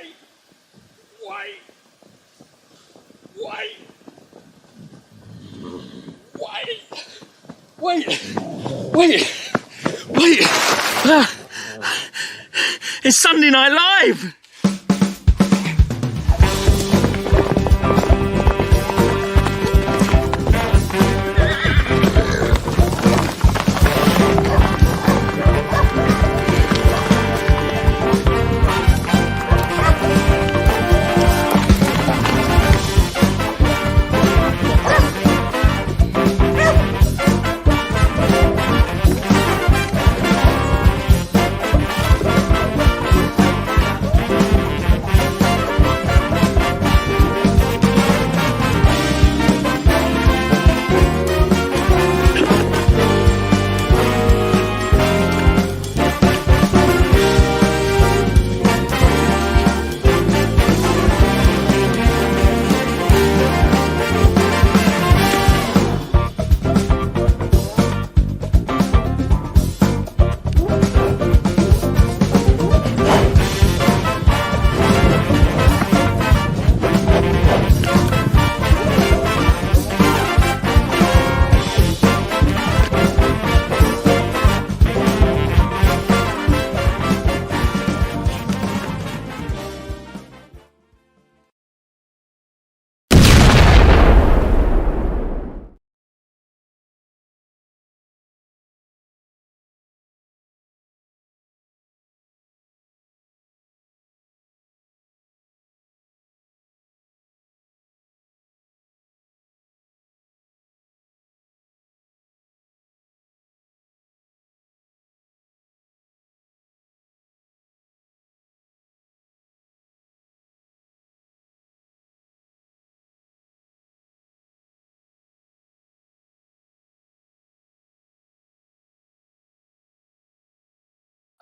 Wait. It's Sunday Night Live.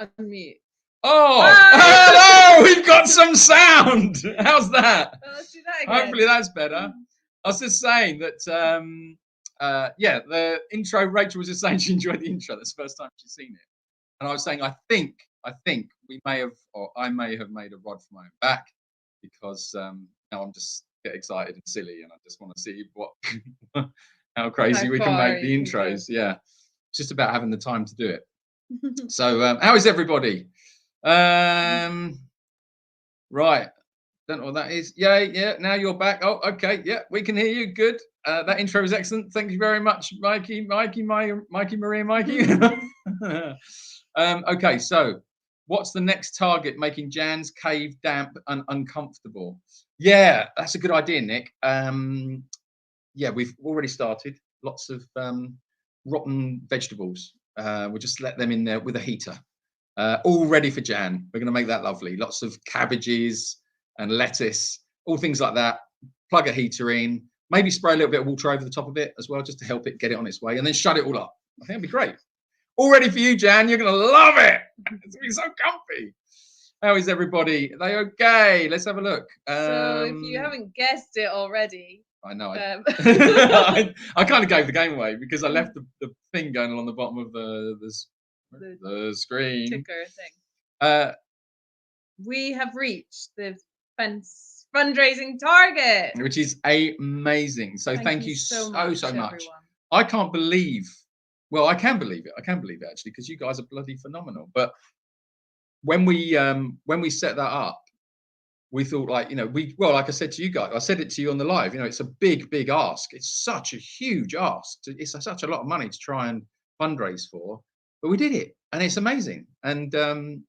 Unmute. Oh, Hi. hello! We've got some sound. How's that? Well, let's do that again. Hopefully that's better. I was just saying that, yeah, the intro. Rachel was just saying she enjoyed the intro. That's the first time she's seen it, and I was saying I think we may have, or I may have made a rod for my own back because now I'm just get excited and silly, and I just want to see what how crazy we can make the intros. Yeah, it's just about having the time to do it. So how is everybody? Right, don't know what that is. Yeah, now you're back. Oh, okay, yeah, we can hear you. Good. That intro is excellent. Thank you very much, Mikey, Maria, Mikey. Okay, so what's the next target? Making Jan's cave damp and uncomfortable. Yeah, that's a good idea, Nick. Yeah, we've already started. Lots of rotten vegetables. We'll just let them in there with a heater. All ready for Jan. We're going to make that lovely. Lots of cabbages and lettuce, all things like that. Plug a heater in. Maybe spray a little bit of water over the top of it as well, just to help it get it on its way, and then shut it all up. I think it'll be great. All ready for you, Jan. You're going to love it. It's going to be so comfy. How is everybody? Are they okay? Let's have a look. So if you haven't guessed it already. I know. I kind of gave the game away because I left the thing going along the bottom of the screen. Ticker thing. We have reached the fundraising target, which is amazing. So thank you so much. Everyone. I can't believe. Well, I can believe it. I can believe it actually because you guys are bloody phenomenal. But when we set that up, we thought like, well, like I said to you guys, I said it to you on the live, it's a big ask. It's such a huge ask. It's such a lot of money to try and fundraise for, but we did it and it's amazing. And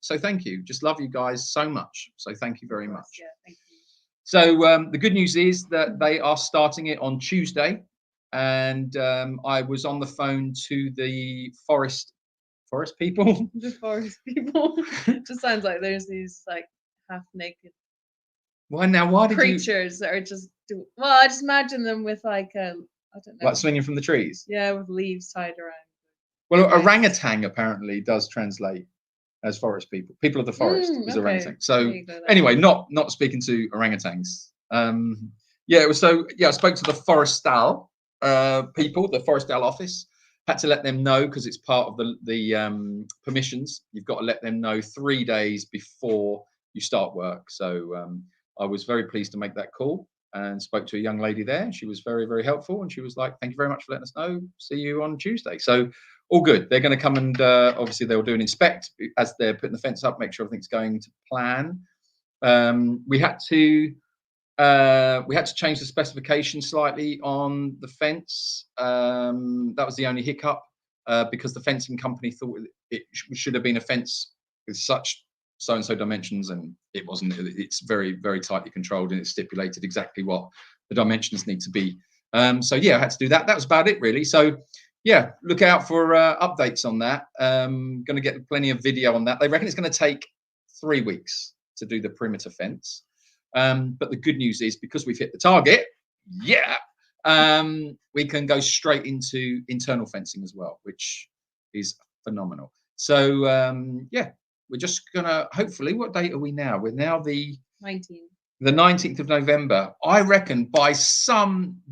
so thank you. Just love you guys so much. So thank you very much. Yeah, thank you. So the good news is that they are starting it on Tuesday. And I was on the phone to the forest people. The forest people. Just sounds like there's these like half naked Why did creatures that are just well, I just imagine them with like I don't know, like swinging from the trees. Yeah, with leaves tied around. Well, orangutan apparently does translate as forest people. People of the forest is okay. orangutan. So anyway, not speaking to orangutans. Yeah, it was I spoke to the forestal people, the forestal office. Had to let them know because it's part of the permissions. You've got to let them know 3 days before you start work. So I was very pleased to make that call and spoke to a young lady there. She was very, very helpful, and she was like, "Thank you very much for letting us know. See you on Tuesday." So all good. They're going to come and obviously they'll do an inspect as they're putting the fence up, make sure everything's going to plan. We had to change the specification slightly on the fence. That was the only hiccup because the fencing company thought it should have been a fence with such so-and-so dimensions, and it wasn't. It's very, very tightly controlled, and it's stipulated exactly what the dimensions need to be. So yeah, I had to do that. That was about it, really. So yeah, look out for updates on that. Going to get plenty of video on that. They reckon it's going to take 3 weeks to do the perimeter fence. But the good news is, because we've hit the target, we can go straight into internal fencing as well, which is phenomenal. So yeah, we're just gonna, hopefully, what date are we now? We're now the 19th. The 19th of November. I reckon by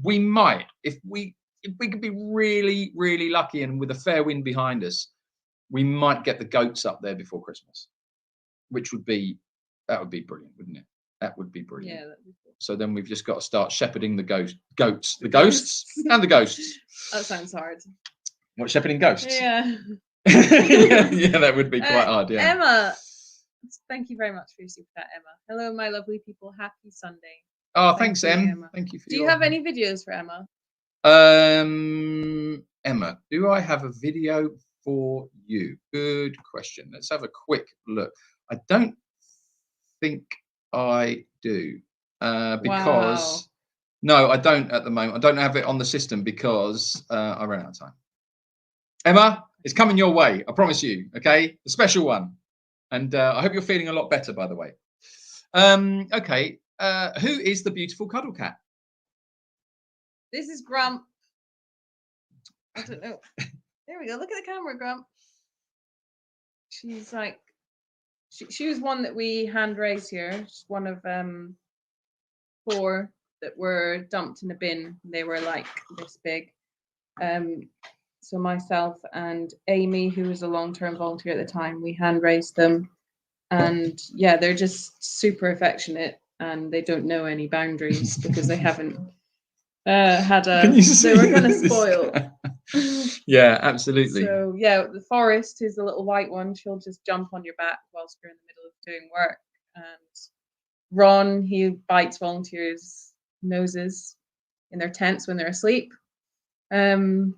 we might, if we could be really, really lucky and with a fair wind behind us, we might get the goats up there before Christmas, which would be brilliant, wouldn't it? That would be brilliant. Yeah, that'd be cool. So then we've just got to start shepherding the ghosts and the ghosts. That sounds hard. What, shepherding ghosts? Yeah. Yeah, that would be quite hard. Yeah. Emma, thank you very much for your super chat, Emma. Hello, my lovely people. Happy Sunday. Oh, thanks, you, Em. Emma. Thank you for Do you have any videos for Emma? Emma, do I have a video for you? Good question. Let's have a quick look. I don't think I do, because no, I don't at the moment. I don't have it on the system because I ran out of time. Emma, it's coming your way. I promise you. Okay, the special one, and I hope you're feeling a lot better, by the way. Okay, who is the beautiful cuddle cat? This is Grump. I don't know. There we go. Look at the camera, Grump. She's like, she was one that we hand raised here. She's one of 4 that were dumped in a bin. They were like this big. So myself and Amy, who was a long-term volunteer at the time, we hand raised them. And yeah, they're just super affectionate, and they don't know any boundaries because they haven't had a. They were kind of spoiled. Yeah, absolutely. So yeah, the Forest is the little white one. She'll just jump on your back whilst you're in the middle of doing work. And Ron, he bites volunteers' noses in their tents when they're asleep. And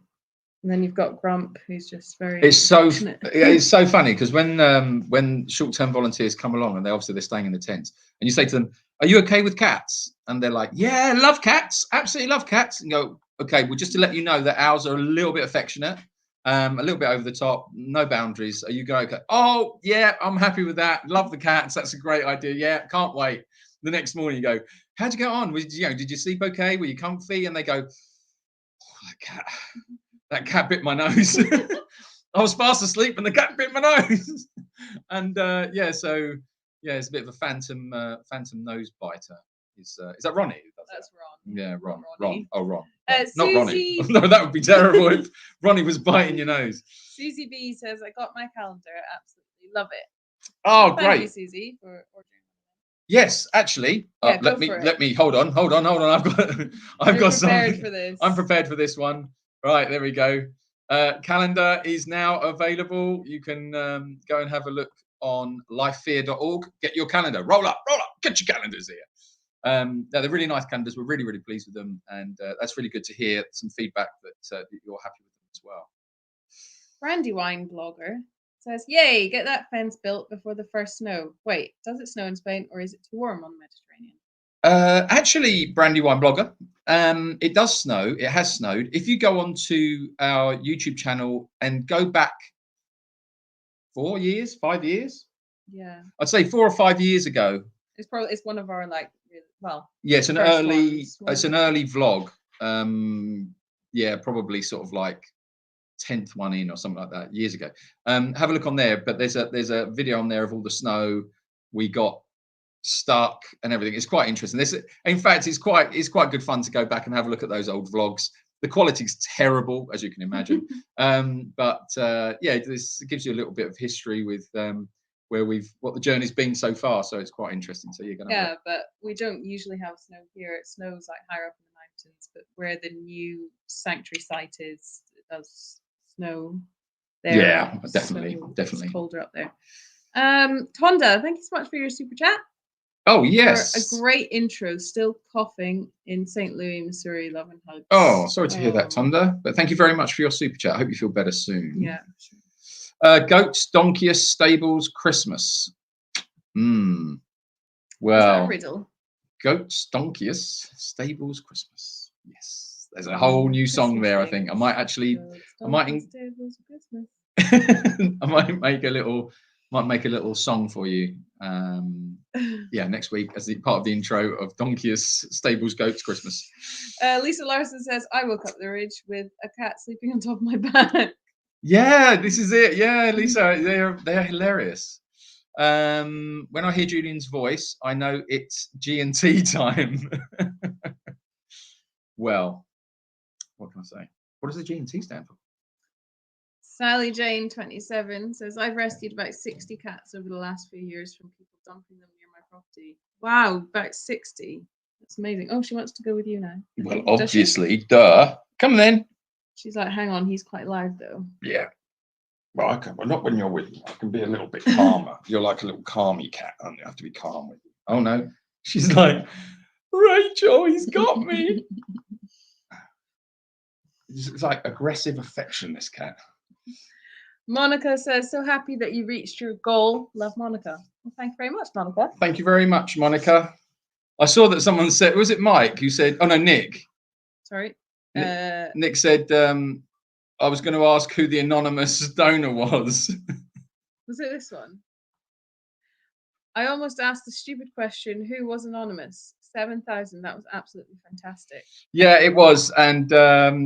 then you've got Grump, who's just very. It's so funny because when short-term volunteers come along and they're staying in the tents, and you say to them, "Are you okay with cats?" and they're like, "Yeah, love cats, absolutely love cats." And you go, "Okay, well, just to let you know that ours are a little bit affectionate, a little bit over the top, no boundaries. Are you going okay?" "Oh, yeah, I'm happy with that. Love the cats. That's a great idea. Yeah, can't wait." The next morning, you go, "How'd you get on? Did you sleep okay? Were you comfy?" And they go, "Oh, that cat bit my nose." I was fast asleep and the cat bit my nose. And so it's a bit of a phantom nose biter. Is that Ronnie? That's Ron. Yeah, Ron. Ronnie. Oh, Ron. Susie... Not Ronnie. No, that would be terrible if Ronnie was biting your nose. Susie B says, "I got my calendar. Absolutely love it." Oh, Thank great. you, Susie, for ordering. Yes, actually. Yeah, let me hold on. I've got something. For this. I'm prepared for this one. Right, there we go. Calendar is now available. You can go and have a look on lifefear.org. Get your calendar. Roll up. Get your calendars here. They're really nice calendars. We're really, really pleased with them, and that's really good to hear some feedback that you're happy with them as well. Brandywine blogger says, "Yay, get that fence built before the first snow." Wait, does it snow in Spain, or is it too warm on the Mediterranean? Actually, Brandywine blogger, it does snow. It has snowed. If you go onto our YouTube channel and go back 5 years, yeah, I'd say 4 or 5 years ago. It's one of our Yeah, it's an early vlog. Probably sort of like 10th one in or something like that years ago. Have a look on there. But there's a video on there of all the snow we got stuck and everything. It's quite interesting. In fact, it's quite good fun to go back and have a look at those old vlogs. The quality's terrible, as you can imagine. This gives you a little bit of history with what the journey's been so far. So it's quite interesting. So you're gonna Yeah, but we don't usually have snow here. It snows like higher up in the mountains, but where the new sanctuary site is, it does snow there. Yeah, definitely, so definitely. It's colder up there. Tonda, thank you so much for your super chat. Oh For yes. a great intro. Still coughing in St. Louis, Missouri. Love and hugs. Oh, sorry to hear that, Oh. Tonda. But thank you very much for your super chat. I hope you feel better soon. Yeah. Sure. Goats, Donkeys, Stables, Christmas. Is that Well, a riddle? Goats, Donkeys, Stables, Christmas. Yes, there's a whole new song there. I think I might actually, Stables, Christmas. I might make a little song for you. Yeah, next week as the part of the intro of Donkeys, Stables, Goats, Christmas. Lisa Larson says, I woke up the ridge with a cat sleeping on top of my back. Yeah, this is it. Yeah, Lisa, they're hilarious. When I hear Julian's voice, I know it's G&T time. Well, what can I say? What does the G&T stand for? Sally Jane 27 says, I've rescued about 60 cats over the last few years from people dumping them near my property. Wow, about 60. That's amazing. Oh, she wants to go with you now. Well, Does she? obviously, duh. Come then. She's like, hang on, he's quite loud though. Yeah. Well, I can. Well, not when you're with me. I can be a little bit calmer. You're like a little calmy cat, aren't you? I have to be calm with you. Oh no. She's like, Rachel, he's got me. It's like aggressive affection, this cat. Monica says, so happy that you reached your goal. Love, Monica. Well, thank you very much, Monica. Thank you very much, Monica. I saw that someone said, was it Mike who said, oh no, Nick. Sorry. Nick said, I was going to ask who the anonymous donor was. Was it this one? I almost asked the stupid question, who was anonymous? 7,000. That was absolutely fantastic. Yeah, it was. And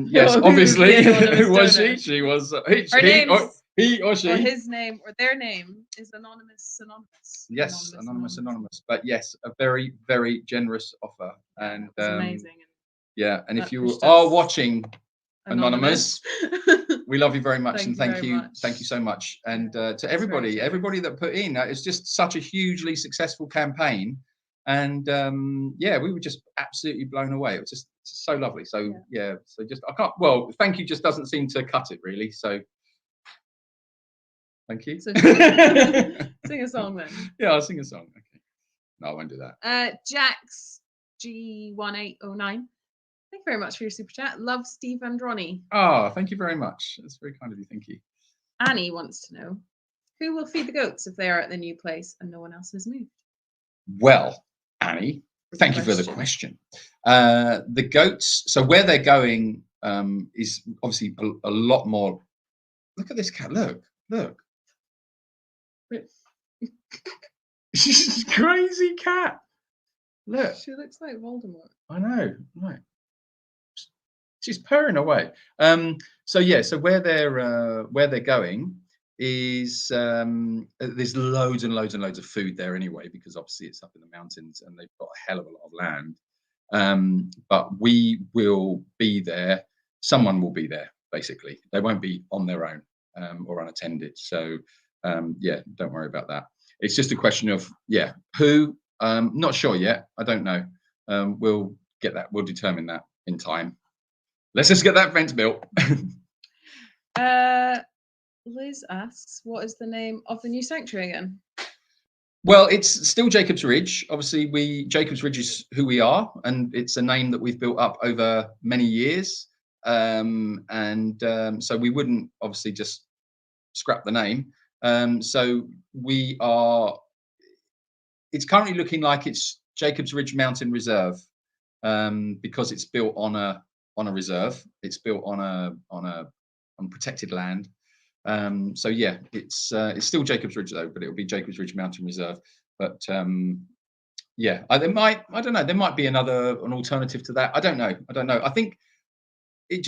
yes, Who obviously, was the anonymous who was donor? she? She was Her name he or she. or his name or their name is Anonymous. Yes, anonymous. But yes, a very, very generous offer. And it was amazing. Yeah, and if That you pushed are us. watching Anonymous, we love you very much, and thank you so much. And to everybody that put in, it's just such a hugely successful campaign, and yeah, we were just absolutely blown away. It was just so lovely. So yeah, so just I can't. Well, thank you just doesn't seem to cut it really. So thank you. So sing a song then. Yeah, I'll sing a song. Okay, no, I won't do that. Jax G1809. Thank you very much for your super chat. Love, Steve Androni. Oh, thank you very much. That's very kind of you. Thank you. Annie wants to know, who will feed the goats if they are at the new place and no one else has moved? Well, Annie, thank you for the question. The goats, so where they're going is obviously a lot more. Look at this cat. Look. She's a crazy cat. Look. She looks like Voldemort. I know. Right. She's purring away. So yeah, so where they're going is there's loads and loads of food there anyway, because obviously it's up in the mountains and they've got a hell of a lot of land. But we will be there. Someone will be there, basically. They won't be on their own or unattended. So yeah, don't worry about that. It's just a question of who. Not sure yet. I don't know. We'll get that. We'll determine that in time. Let's just get that fence built. Liz asks, what is the name of the new sanctuary again? Well, it's still Jacob's Ridge. Obviously, Jacob's Ridge is who we are, and it's a name that we've built up over many years. So we wouldn't obviously just scrap the name. So we are. It's currently looking like it's Jacob's Ridge Mountain Reserve, because it's built on a reserve. It's built on protected land. So yeah, it's still Jacob's Ridge though, but it'll be Jacob's Ridge Mountain Reserve. But yeah, I don't know. There might be an alternative to that. I don't know. I think it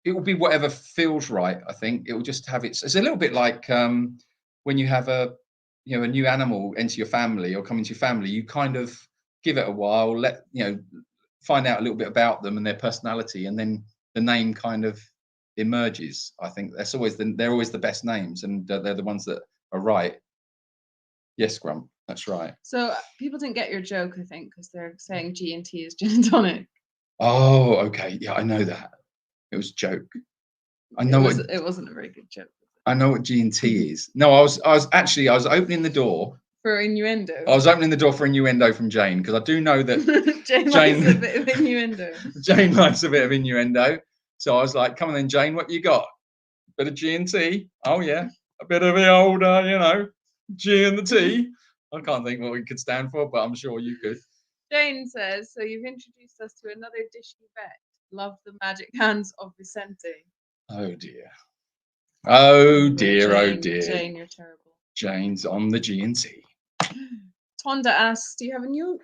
will be whatever feels right. I think it will just have it's a little bit like when you have a new animal enter your family or come into your family, you kind of give it a while, find out a little bit about them and their personality, and then the name kind of emerges. I think they're always the best names, and they're the ones that are right. Yes, Grump. That's right. So people didn't get your joke, I think, because they're saying G&T is gin and tonic. Oh, okay. Yeah, I know that. It was a joke. I know It wasn't a very good joke. I know what G&T is. No, I was opening the door. For innuendo. I was opening the door for innuendo from Jane, because I do know that Jane likes a bit of innuendo. Jane likes a bit of innuendo. So I was like, come on then, Jane, what you got? Bit of G&T? Oh yeah. A bit of the old, G and the T. I can't think what it could stand for, but I'm sure you could. Jane says, so you've introduced us to another dishy vet. Love the magic hands of Vicente. Oh dear. Oh dear, Jane, oh dear. Jane, you're terrible. Jane's on the G&T. Tonda asks, do you have a new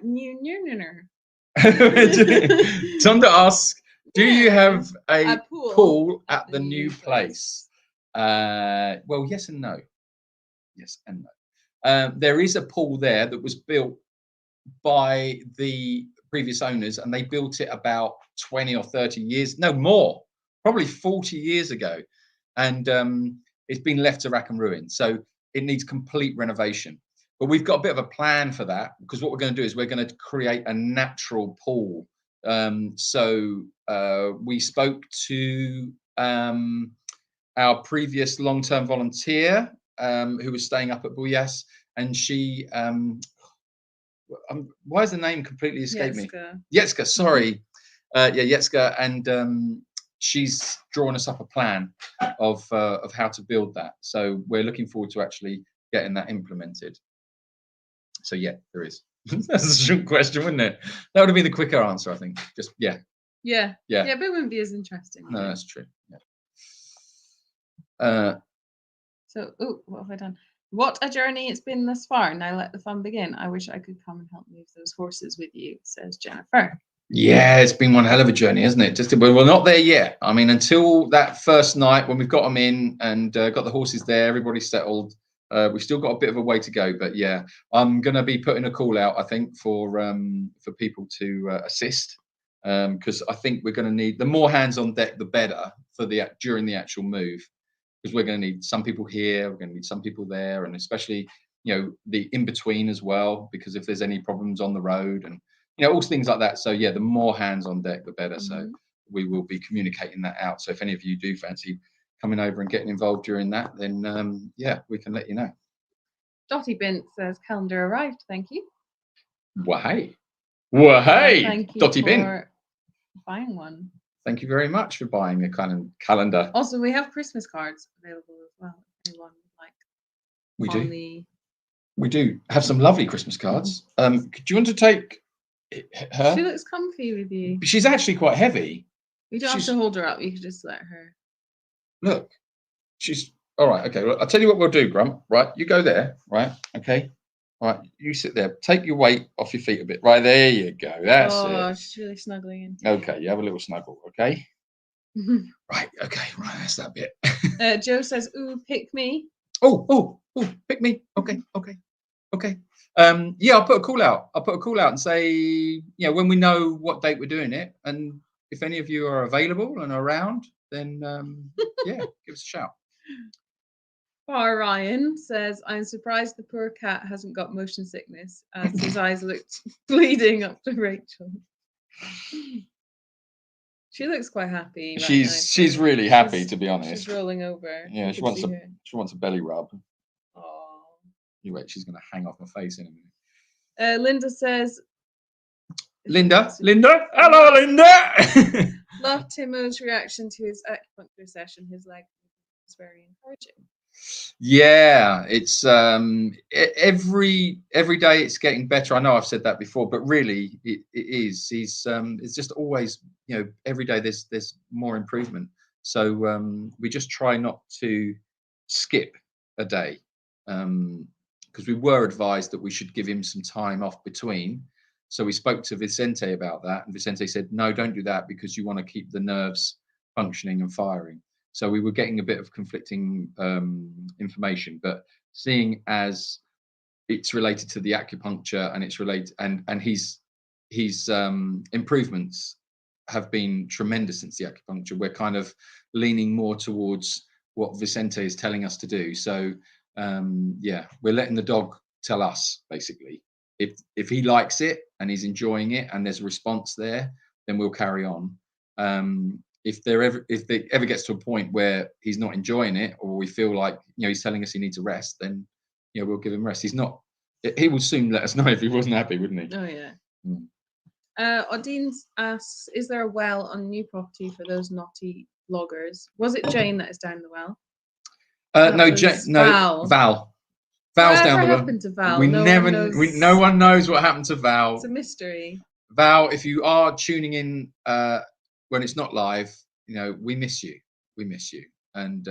Tonda asks, do you have a pool at the new place? Well, yes and no. Yes and no. There is a pool there that was built by the previous owners, and they built it about 20 or 30 years, no more, probably 40 years ago. And it's been left to rack and ruin. So it needs complete renovation. But we've got a bit of a plan for that, because what we're going to do is we're going to create a natural pool. So we spoke to our previous long-term volunteer who was staying up at Buyas, and she why has the name completely escaped me? Yetska, sorry. Yetska, and she's drawn us up a plan of how to build that. So we're looking forward to actually getting that implemented. So yeah, there is. That's a short question, wouldn't it? That would have been the quicker answer, I think. Just yeah, but it wouldn't be as interesting. No, that's true. So, what have I done? What a journey it's been thus far. Now let the fun begin. I wish I could come and help move those horses with you, says Jennifer. Yeah, it's been one hell of a journey, hasn't it? We're not there yet. I mean, until that first night when we've got them in and got the horses there, everybody's settled. We've still got a bit of a way to go, but yeah, I'm going to be putting a call out, I think, for people to assist, because I think we're going to need the more hands on deck, the better for during the actual move, because we're going to need some people here, we're going to need some people there, and especially the in between as well, because if there's any problems on the road and all things like that. So yeah, the more hands on deck, the better. So we will be communicating that out. So if any of you do fancy coming over and getting involved during that, then yeah, we can let you know. Dottie Bint says calendar arrived. Thank you. Well, hey, Thank you Dottie for Bint, buying one. Thank you very much for buying a calendar. Also, we have Christmas cards available as well. If anyone would like. We do have some lovely Christmas cards. Do you want to take her? She looks comfy with you. She's actually quite heavy. You don't have to hold her up. You can just let her. Look, she's all right. Okay, well, I'll tell you what we'll do, Grump. Right, you go there. Right, okay. All right, you sit there. Take your weight off your feet a bit. Right, there you go. That's it. Oh, she's really snuggling in. Okay, you have a little snuggle. Okay. Right. Okay. Right. That's that bit. Joe says, "Ooh, pick me." Oh, pick me. Okay. Yeah, I'll put a call out. And say, when we know what date we're doing it, and if any of you are available and around, then yeah, give us a shout. Ryan says, "I'm surprised the poor cat hasn't got motion sickness, as his eyes looked bleeding up to Rachel." She looks quite happy. She's really happy, to be honest. She's rolling over. Yeah, she wants a belly rub. Oh. You wait, she's going to hang off my face in a minute. Linda says. Linda, hello, Linda. Love Timo's reaction to his acupuncture session. His leg was very encouraging. Yeah, it's every day it's getting better. I know I've said that before, but really it is. It's just always, every day there's more improvement. So we just try not to skip a day, because we were advised that we should give him some time off between. So we spoke to Vicente about that, and Vicente said, no, don't do that, because you want to keep the nerves functioning and firing. So we were getting a bit of conflicting information, but seeing as it's related to the acupuncture and it's related, and his improvements have been tremendous since the acupuncture, we're kind of leaning more towards what Vicente is telling us to do. So yeah, we're letting the dog tell us basically. If he likes it and he's enjoying it and there's a response there, then we'll carry on. If it ever gets to a point where he's not enjoying it, or we feel like he's telling us he needs a rest, then we'll give him rest. He will soon let us know if he wasn't happy, wouldn't he? Oh yeah. Mm. Odine asks, is there a well on new property for those naughty loggers? Was it Jane that is down the well? No, Jane. No, Val. Val's Whatever down the well. happened to Val? No one knows what happened to Val. It's a mystery. Val, if you are tuning in when it's not live, we miss you. We miss you. And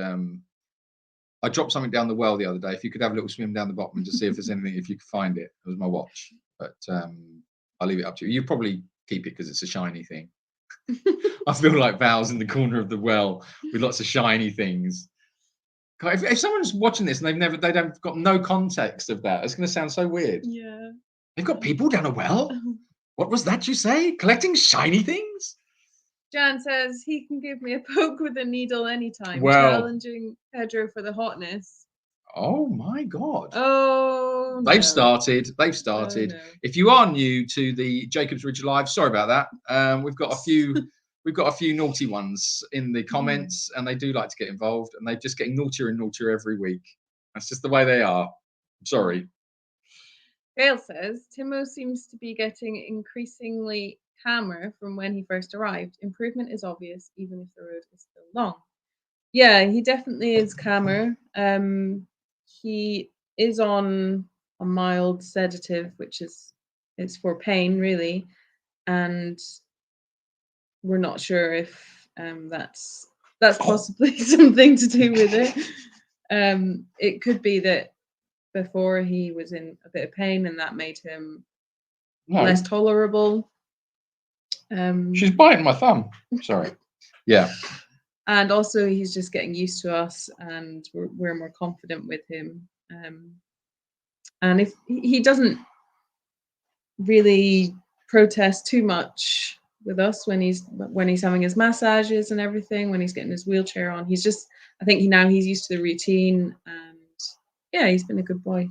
I dropped something down the well the other day. If you could have a little swim down the bottom and just see if there's anything, if you could find it. It was my watch. But I'll leave it up to you. You probably keep it because it's a shiny thing. I feel like Val's in the corner of the well with lots of shiny things. God, if someone's watching this and they've got no context of that, it's going to sound so weird. Yeah. They've got people down a well? What was that you say? Collecting shiny things? Jan says he can give me a poke with a needle anytime, Well, challenging Pedro for the hotness. Oh my God. Oh, no. They've started. Oh, no. If you are new to the Jacob's Ridge Live, sorry about that. We've got a few naughty ones in the comments, and they do like to get involved, and they're just getting naughtier and naughtier every week. That's just the way they are. I'm sorry. Gail says Timo seems to be getting increasingly calmer from when he first arrived. Improvement is obvious, even if the road is still long. Yeah, he definitely is calmer. He is on a mild sedative, which it's for pain, really, and we're not sure if that's possibly something to do with it. It could be that before he was in a bit of pain, and that made him less tolerable. She's biting my thumb. Sorry. Yeah. And also, he's just getting used to us, and we're more confident with him. And if he doesn't really protest too much with us when he's having his massages and everything, when he's getting his wheelchair on, he's just, I think he's used to the routine, and yeah, he's been a good boy.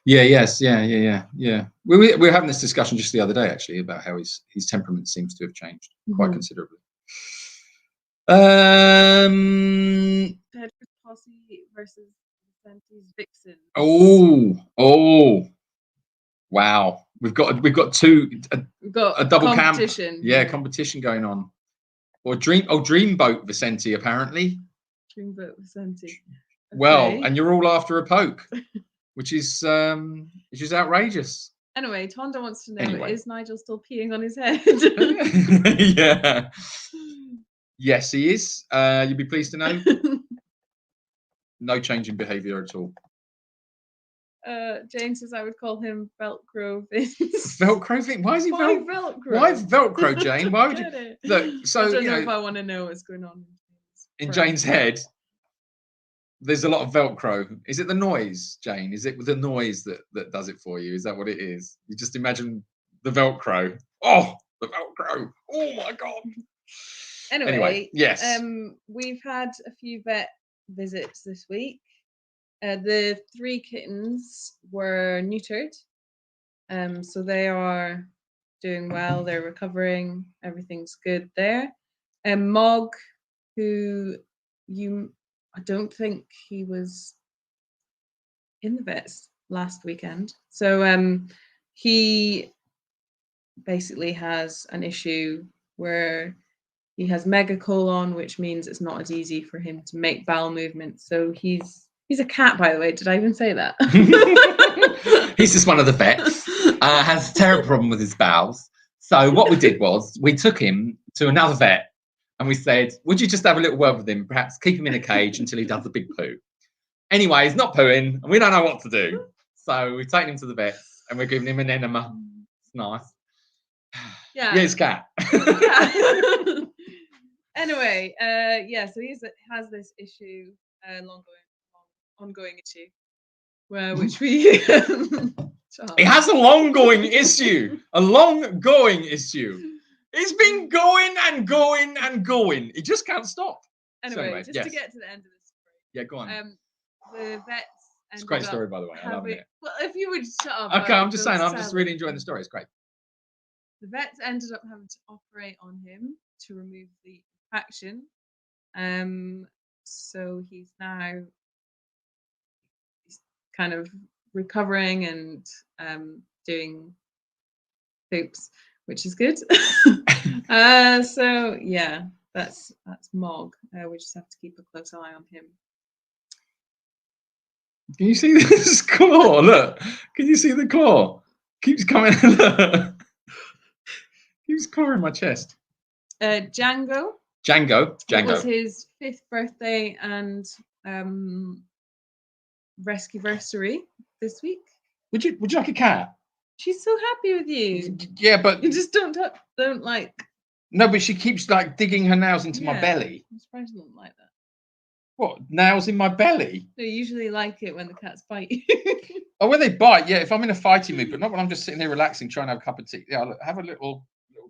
Yeah. Yes. Yeah. We were having this discussion just the other day, actually, about how his temperament seems to have changed quite considerably. Pedro's Posse versus Vicenti's Vixen. Oh! Wow! We've got a double competition. Competition going on. Or Dreamboat Vicenti, apparently. Dreamboat Vicenti. Okay. Well, and you're all after a poke, which is outrageous. Anyway, Tonda wants to know: is Nigel still peeing on his head? Yeah. Yes, he is. You'd be pleased to know. No change in behaviour at all. Jane says I would call him Velcro Vince. Velcro Vince? Why is he Velcro? Why Velcro, Jane? Why would you look? So I don't know if I want to know what's going on in Jane's head. There's a lot of Velcro. Is it the noise, Jane? Is it the noise that does it for you? Is that what it is? You just imagine the Velcro. Oh, the Velcro. Oh my God. Anyway, yes. We've had a few vet visits this week. The 3 kittens were neutered, so they are doing well. They're recovering. Everything's good there. Mog, who I don't think he was in the vets last weekend, so he basically has an issue where he has megacolon, which means it's not as easy for him to make bowel movements. So he's a cat, by the way. Did I even say that? He's just one of the vets. Has a terrible problem with his bowels. So what we did was we took him to another vet, and we said, would you just have a little word with him? Perhaps keep him in a cage until he does the big poo. Anyway, he's not pooing, and we don't know what to do. So we've taken him to the vet, and we're giving him an enema. It's nice. Yeah. Yeah, it's cat. Anyway, so he has this issue, ongoing issue, which we. He has a long-going issue. A long-going issue. He's been going and going and going. He just can't stop. Anyway, to get to the end of this story. Yeah, go on. The vets It's a great story, by the way. I love it. Well, if you would shut up. Okay, I'm just saying. I'm just really enjoying the story. It's great. The vets ended up having to operate on him to remove the infection. So he's now kind of recovering and doing poops, which is good. So yeah, that's Mog. We just have to keep a close eye on him. Can you see this claw? Look, can you see the claw? Keeps coming. Look. Keeps clawing my chest. Django. Django. It was his 5th birthday and rescueversary this week. Would you like a cat? She's so happy with you. Yeah, but you just don't like. No, but she keeps like digging her nails into my belly. I'm surprised you don't like that. What, nails in my belly? They usually like it when the cats bite you. Oh, when they bite, yeah. If I'm in a fighting mood, but not when I'm just sitting here relaxing, trying to have a cup of tea. Yeah, look, have a little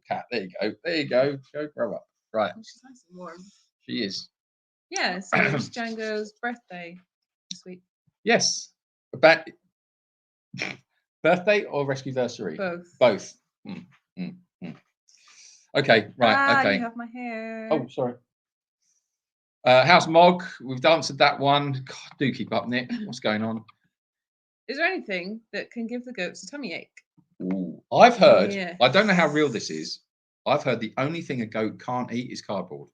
cat. There you go. There you go. Go grow up. Right. She's nice and warm. She is. Yeah. So it was Django's birthday this week. Yes. About birthday or rescueversary? Both. Okay. Right. Okay. You have my hair. Oh, sorry. House Mog, we've answered that one. God, do keep up, Nick. What's going on? Is there anything that can give the goats a tummy ache? Ooh, I've heard, Yes. I don't know how real this is. I've heard the only thing a goat can't eat is cardboard.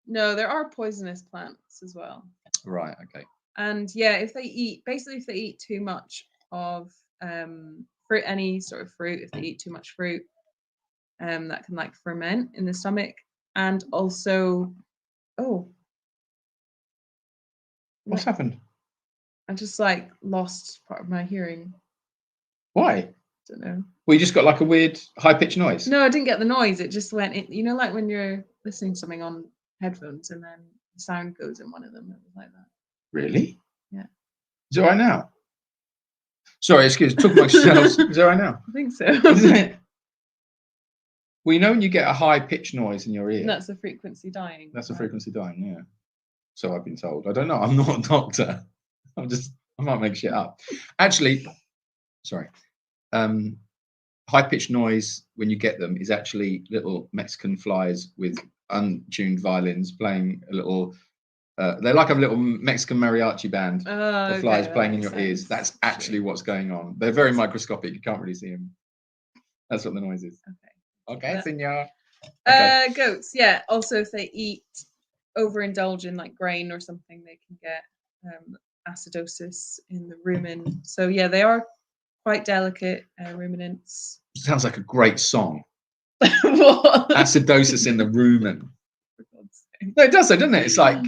No, there are poisonous plants as well. Right, okay. And yeah, if they eat too much of fruit, any sort of fruit, if they eat too much fruit, that can like ferment in the stomach. And also, What's happened? I just like lost part of my hearing. Why? Don't know. Well, you just got like a weird high-pitched noise. No, I didn't get the noise. It just went in, you know, like when you're listening to something on headphones and then the sound goes in one of them. It was like that. Really? Yeah. Is it all right now? Sorry, excuse me. Talk amongst yourselves. Is it all right now? I think so. Isn't it? Well, you know when you get a high-pitched noise in your ear? And that's the frequency dying. That's the frequency dying, yeah. So I've been told. I don't know. I'm not a doctor. I might make shit up. Actually, sorry. High-pitched noise, when you get them, is actually little Mexican flies with untuned violins playing a little... they're like a little Mexican mariachi band of flies playing in your ears. That's actually what's going on. They're very microscopic. You can't really see them. That's what the noise is. Okay, senor. Okay. Goats, yeah. Also, if they overindulge in like grain or something, they can get acidosis in the rumen. So yeah, they are quite delicate ruminants. Sounds like a great song. What? Acidosis in the rumen. No, it does though, doesn't it? It's like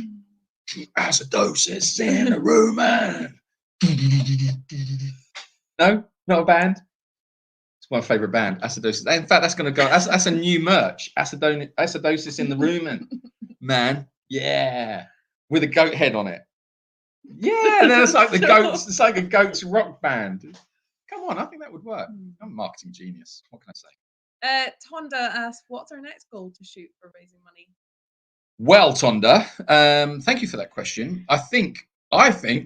acidosis in the rumen. No, not a band. It's my favourite band, Acidosis. In fact, that's going to go. That's a new merch. Acidosis in the rumen, man. Yeah, with a goat head on it. Yeah, that's like the goats. It's like a goats rock band. Come on, I think that would work. I'm a marketing genius. What can I say? Tonda asked, "What's our next goal to shoot for raising money?" Well, Tonda, thank you for that question. I think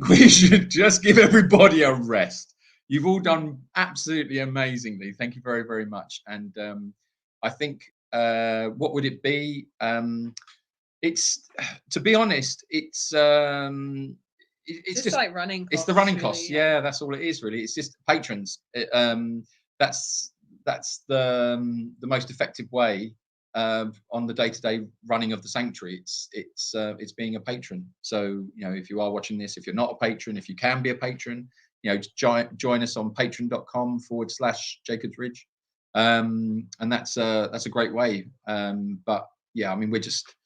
we should just give everybody a rest. You've all done absolutely amazingly. Thank you very, very much. And I think what would it be? It's, to be honest, it's just like running costs. It's the running costs. Really, yeah, that's all it is really. It's just patrons. That's the most effective way on the day-to-day running of the sanctuary. It's being a patron. So if you are watching this, if you're not a patron, if you can be a patron, join us on patreon.com/Jacobs Ridge, and that's a great way. But yeah, I mean, we're just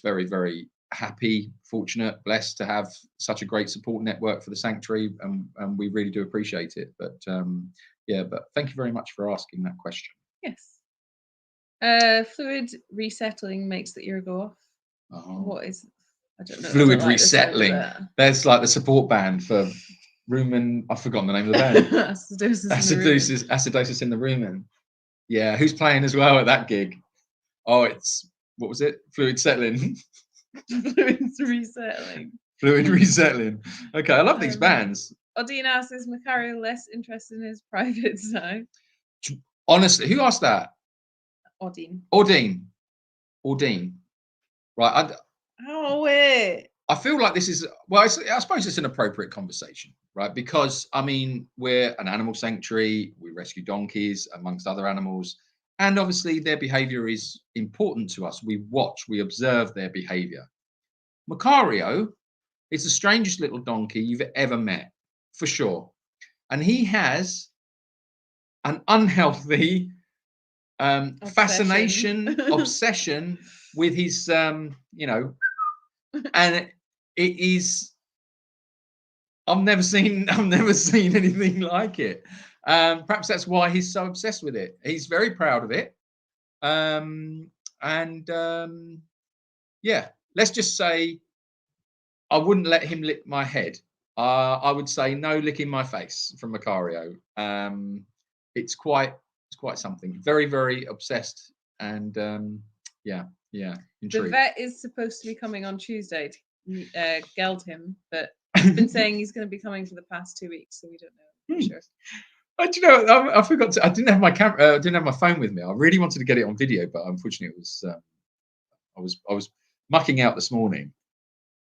very, very happy, fortunate, blessed to have such a great support network for the sanctuary, and we really do appreciate it. But but thank you very much for asking that question. Yes. Fluid resettling makes the ear go off. Oh. What is? I don't know. Fluid resettling. That's like the support band for rumen. I've forgotten the name of the band. Acidosis in the rumen. Yeah, who's playing as well at that gig? Oh, what was it? Fluid settling. Fluid resettling. Fluid resettling. Okay, I love these bands. Odine asks, is Macario less interested in his privates now? Honestly, who asked that? Odine. Ordine. Right. Oh, wait. I feel like this is, well, I suppose it's an appropriate conversation, right? Because, I mean, we're an animal sanctuary. We rescue donkeys amongst other animals. And obviously their behavior is important to us. We watch, we observe their behavior. Macario is the strangest little donkey you've ever met, for sure. And he has an unhealthy fascination, obsession with his, you know, and it is, I've never seen anything like it. Perhaps that's why he's so obsessed with it. He's very proud of it. Yeah, let's just say I wouldn't let him lick my head. I would say no licking my face from Macario. It's quite something. Very, very obsessed, and yeah, intrigued. The vet is supposed to be coming on Tuesday to geld him, but he's been saying he's going to be coming for the past 2 weeks, so we don't know for sure. Do you know? I forgot to. I didn't have my camera. Didn't have my phone with me. I really wanted to get it on video, but unfortunately, it was. I was mucking out this morning,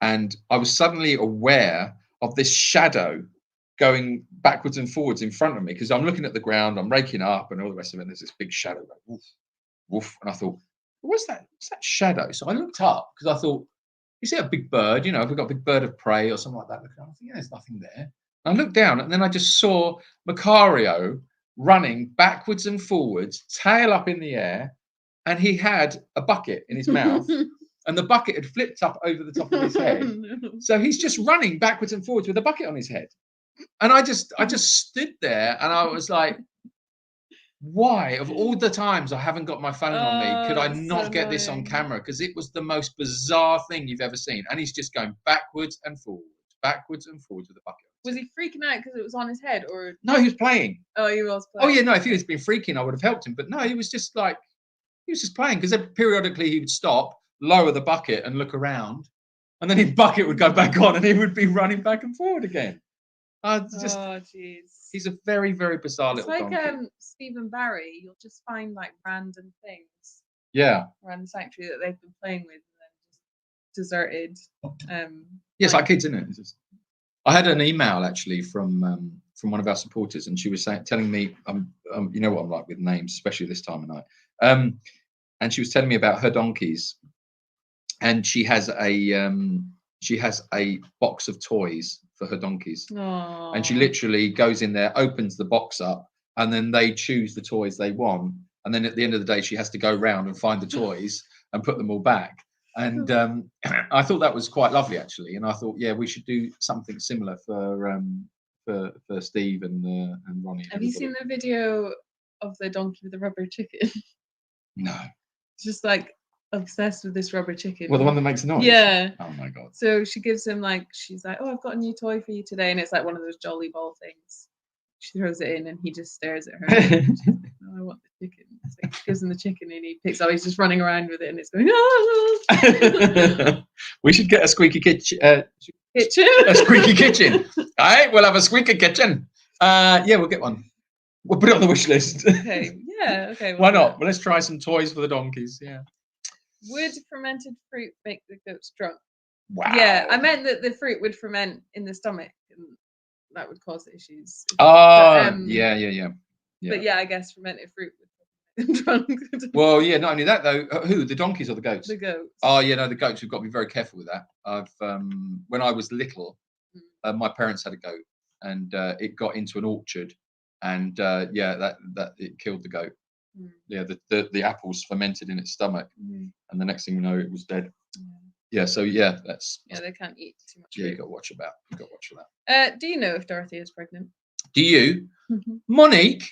and I was suddenly aware of this shadow going backwards and forwards in front of me, because I'm looking at the ground, I'm raking up, and all the rest of it. And there's this big shadow, like, woof, woof, and I thought, what's that? What's that shadow? So I looked up because I thought, you see a big bird? You know, if we've got a big bird of prey or something like that. I think, yeah, there's nothing there. And I looked down, and then I just saw Macario running backwards and forwards, tail up in the air, and he had a bucket in his mouth. And the bucket had flipped up over the top of his head. So he's just running backwards and forwards with a bucket on his head. And I just stood there, and I was like, why, of all the times I haven't got my phone on me, could I not get this on camera? Because it was the most bizarre thing you've ever seen. And he's just going backwards and forwards with a bucket. Was he freaking out because it was on his head, or? No, he was playing. Oh, he was playing. Oh, yeah, no, if he had been freaking, I would have helped him. But no, he was just like, he was just playing, because periodically he would stop, lower the bucket and look around, and then his bucket would go back on and he would be running back and forward again. Oh, jeez. He's a very, very bizarre little donkey. It's like Stephen Barry. You'll just find like random things. Yeah. Around the sanctuary that they've been playing with, and then just deserted. Yes, like kids, isn't it? I had an email actually from one of our supporters, and she was telling me, you know what I'm like with names, especially this time of night. And she was telling me about her donkeys, and she has a box of toys for her donkeys. Aww. And she literally goes in there, opens the box up, and then they choose the toys they want. And then at the end of the day, she has to go around and find the toys and put them all back. And I thought that was quite lovely, actually. And I thought, yeah, we should do something similar for Steve and Ronnie. Have you seen the video of the donkey with the rubber chicken? No. It's just like obsessed with this rubber chicken. Well, the one that makes noise? Yeah. Oh my God. So she gives him she's like, oh, I've got a new toy for you today. And it's like one of those jolly ball things. She throws it in and he just stares at her. Oh, I want the chicken. So she gives him the chicken and he picks up. He's just running around with it and it's going, oh. We should get a squeaky kitchen. A squeaky kitchen. All right, we'll have a squeaky kitchen. Yeah, we'll get one. We'll put it on the wish list. Okay. Yeah. Okay. Why not? Well, let's try some toys for the donkeys. Yeah. Would fermented fruit make the goats drunk? Wow. Yeah, I meant that the fruit would ferment in the stomach, and that would cause issues. Oh, yeah. But yeah, I guess fermented fruit would make them drunk. Well, yeah. Not only that though. Who? The donkeys or the goats? The goats. Oh, yeah. No, the goats. We've got to be very careful with that. When I was little, my parents had a goat, and it got into an orchard. And that it killed the goat. Yeah, the apples fermented in its stomach, and the next thing you know, it was dead. So that's they can't eat too much. Yeah, you got to watch for that. Do you know if Dorothy is pregnant? Do you, Monique?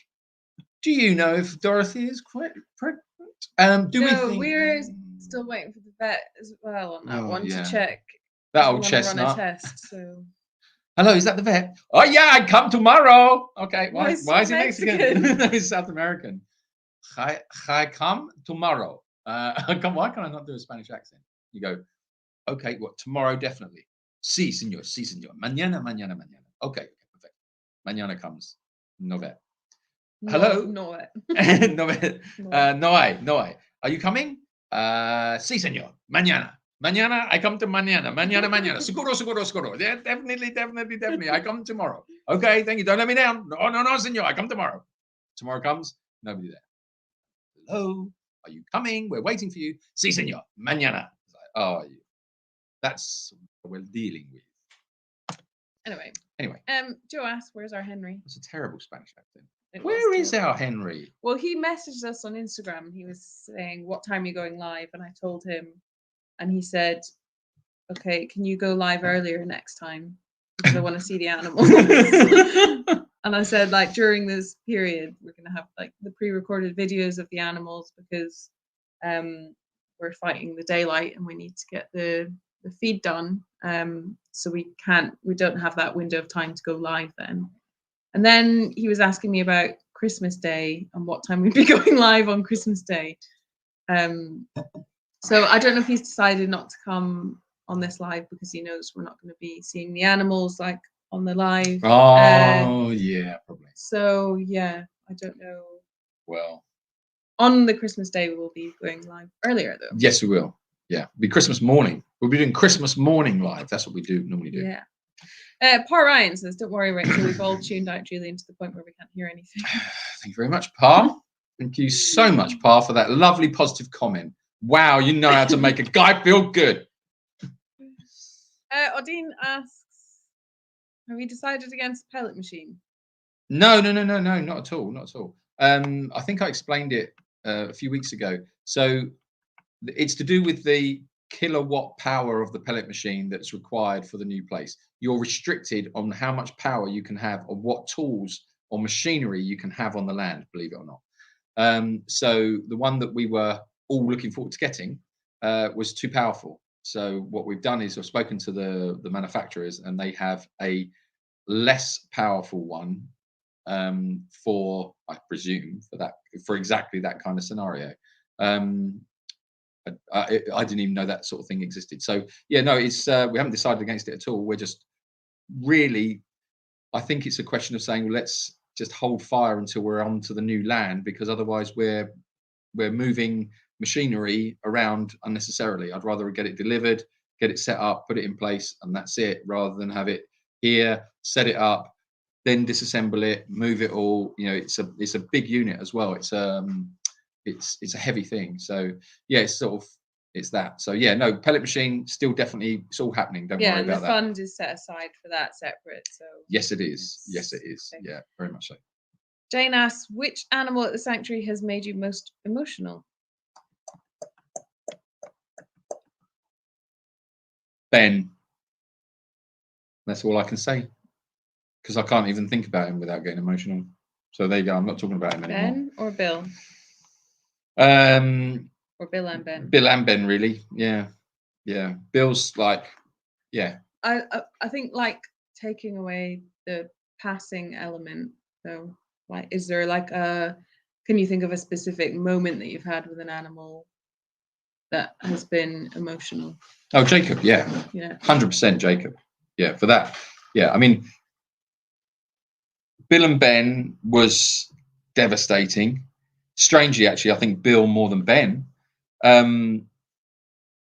Do you know if Dorothy is quite pregnant? We're still waiting for the vet as well on that one to check. That old chestnut. Run a test, so. Hello, is that the vet? Oh yeah, I come tomorrow. Okay, why is he Mexican? No, he's South American. I come tomorrow. Why can I not do a Spanish accent? You go, okay, tomorrow definitely. Sí, señor. Sí, señor. Mañana, mañana, mañana. Okay, perfect. Mañana comes. No ve. Hello? No, it. No ve. No. No hay. Are you coming? Sí, señor. Mañana. Mañana, I come to mañana. Mañana, mañana. Seguro, seguro, seguro. Yeah, definitely, definitely, definitely. I come tomorrow. Okay, thank you. Don't let me down. No, no, no, señor. I come tomorrow. Tomorrow comes, nobody there. Hello? Are you coming? We're waiting for you. Sí, señor. Mañana. It's like, oh, that's what we're dealing with. Anyway, Joe asked, "Where's our Henry?" That's a terrible Spanish accent. It was Where is terrible. our Henry? Well, he messaged us on Instagram. He was saying, "What time are you going live?" And I told him, and he said, "Okay, can you go live earlier next time because I want to see the animals." And I said, like, during this period, we're gonna have like the pre-recorded videos of the animals because we're fighting the daylight and we need to get the feed done. So we don't have that window of time to go live then. And then he was asking me about Christmas Day and what time we'd be going live on Christmas Day. So I don't know if he's decided not to come on this live because he knows we're not going to be seeing the animals like on the live. Oh, yeah, probably. So yeah, I don't know. Well, on the Christmas Day, we will be going live earlier though. Yes, we will. Yeah, it'll be Christmas morning. We'll be doing Christmas morning live. That's what we normally do. Yeah. Pa Ryan says, "Don't worry, Rachel. We've all tuned out Julian to the point where we can't hear anything." Thank you very much, Pa. Thank you so much, Pa, for that lovely positive comment. Wow, you know how to make a guy feel good. Odine asks, "Have you decided against the pellet machine?" No, not at all, not at all. I think I explained it a few weeks ago. So it's to do with the kilowatt power of the pellet machine that's required for the new place. You're restricted on how much power you can have or what tools or machinery you can have on the land, believe it or not. So the one that we were all looking forward to getting was too powerful. So what we've done is we've spoken to the manufacturers and they have a less powerful one for, I presume, for exactly that kind of scenario. I didn't even know that sort of thing existed. So yeah, no, it's we haven't decided against it at all. We're just really, I think it's a question of saying, well, let's just hold fire until we're onto the new land, because otherwise we're moving machinery around unnecessarily. I'd rather get it delivered, get it set up, put it in place, and that's it, rather than have it here, set it up, then disassemble it, move it all. You know, it's a big unit as well. It's a heavy thing. So yeah, it's that. So yeah, no, pellet machine still definitely, it's all happening. Don't worry about that. Yeah, and the fund is set aside for that separate. So yes, it is. Yes, it is. Okay. Yeah, very much so. Jane asks, "Which animal at the sanctuary has made you most emotional?" Ben. That's all I can say, because I can't even think about him without getting emotional. So there you go. I'm not talking about him anymore. Ben or Bill? Or Bill and Ben? Bill and Ben, really. Yeah. Bill's like, yeah. I think like taking away the passing element. So like, is there like can you think of a specific moment that you've had with an animal that has been emotional? Oh, Jacob. Yeah. 100% Jacob. Yeah, for that. Yeah, I mean, Bill and Ben was devastating. Strangely, actually, I think Bill more than Ben.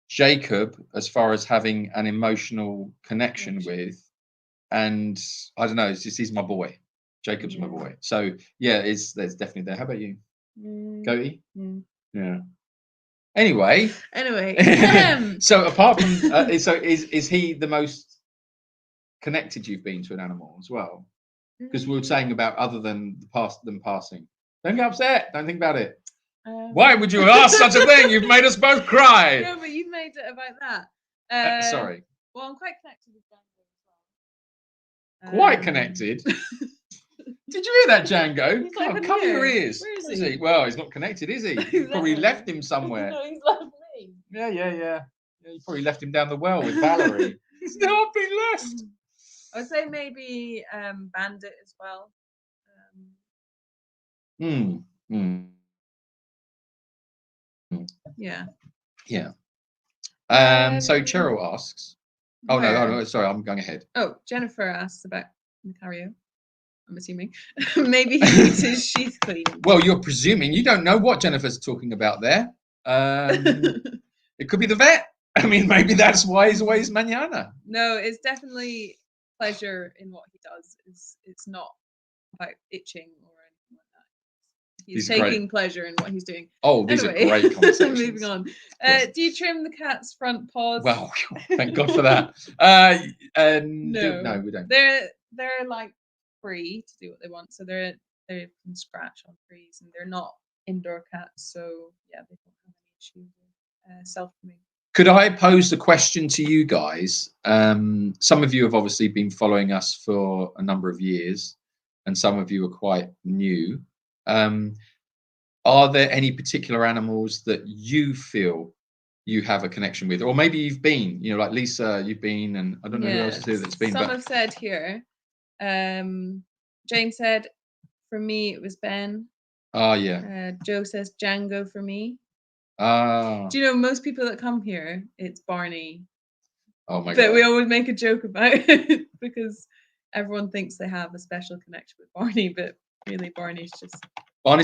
Jacob, as far as having an emotional connection with, and I don't know, it's just, he's my boy. Jacob's my boy. So yeah, there's definitely there. How about you? Goatee? Yeah. Anyway. So apart from so is he the most connected you've been to an animal as well? Because we were saying about other than them passing. Don't get upset. Don't think about it. Why would you ask such a thing? You've made us both cry. No, but you've made it about that. Sorry. Well, I'm quite connected with Django as well. Quite connected. Did you hear that, Django? Cover your ears. Where is he? Well, he's not connected, is he? You probably left him somewhere. No, he's left me. Yeah. You probably left him down the well with Valerie. He's not been left. I would say maybe Bandit as well. Yeah. So Cheryl asks, Oh no, Where? no, sorry, I'm going ahead. Oh, Jennifer asks about Macario. I'm assuming. Maybe he needs his sheath cleaned. Well, you're presuming. You don't know what Jennifer's talking about there. It could be the vet. I mean, maybe that's why he's always mañana. No, it's definitely pleasure in what he does. It's not about itching or anything like that. He's These are taking great. pleasure in what he's doing. Oh, these Anyway, are great conversations. moving on. Yes. Do you trim the cat's front paws? Well, thank God for that. No, we don't. They're like free to do what they want, so they can scratch on trees, and they're not indoor cats, so yeah, they don't have any issues with self-grooming. Could I pose the question to you guys? Some of you have obviously been following us for a number of years, and some of you are quite new. Are there any particular animals that you feel you have a connection with, or maybe you've been, like Lisa, you've been, and I don't know who else too that's been. Some have said here. Jane said, for me it was Ben. Oh yeah. Joe says Django for me. Ah. Do you know most people that come here, it's Barney. Oh my God. But we always make a joke about it because everyone thinks they have a special connection with Barney, but really Barney's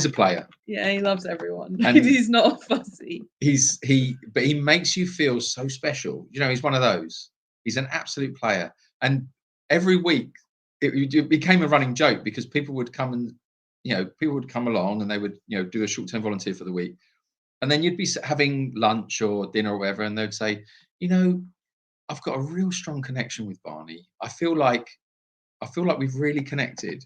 a player. Yeah, he loves everyone. And he's not fussy. But he makes you feel so special. He's one of those. He's an absolute player. And every week it became a running joke because people would come and, people would come along and they would, do a short-term volunteer for the week. And then you'd be having lunch or dinner or whatever, and they'd say, I've got a real strong connection with Barney. I feel like we've really connected.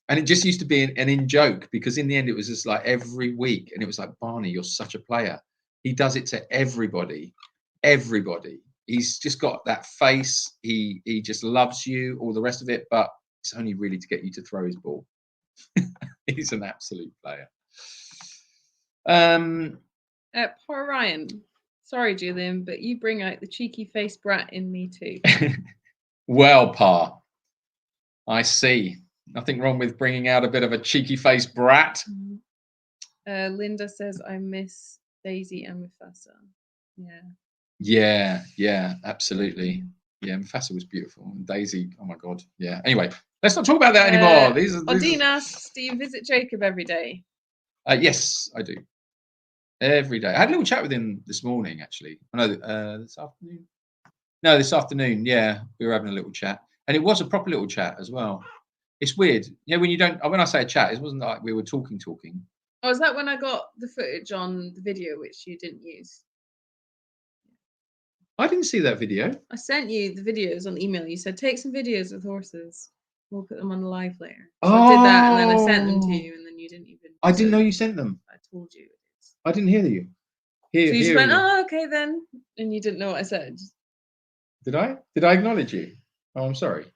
And it just used to be an in joke, because in the end it was just like every week, and it was like, Barney, you're such a player. He does it to everybody. He's just got that face. He just loves you, all the rest of it, but it's only really to get you to throw his ball. He's an absolute player. Poor Ryan. Sorry, Julian, but you bring out the cheeky faced brat in me too. Well, Pa, I see. Nothing wrong with bringing out a bit of a cheeky faced brat. Linda says, I miss Daisy and Mufasa. Yeah, absolutely. Yeah, Mufasa was beautiful. And Daisy, oh my God. Yeah. Anyway, let's not talk about that anymore. Odine asks, do you visit Jacob every day? Yes, I do. Every day. I had a little chat with him this morning, actually. This afternoon. No, this afternoon. Yeah, we were having a little chat, and it was a proper little chat as well. It's weird, when I say a chat, it wasn't like we were talking. Oh, is that when I got the footage on the video which you didn't use? I didn't see that video. I sent you the videos on email. You said take some videos with horses. We'll put them on the live later. So I did that, and then I sent them to you, and then you didn't even. I didn't know you sent them. I told you. I didn't hear you. So you just went, oh, okay then, and you didn't know what I said. Did I? Did I acknowledge you? Oh, I'm sorry.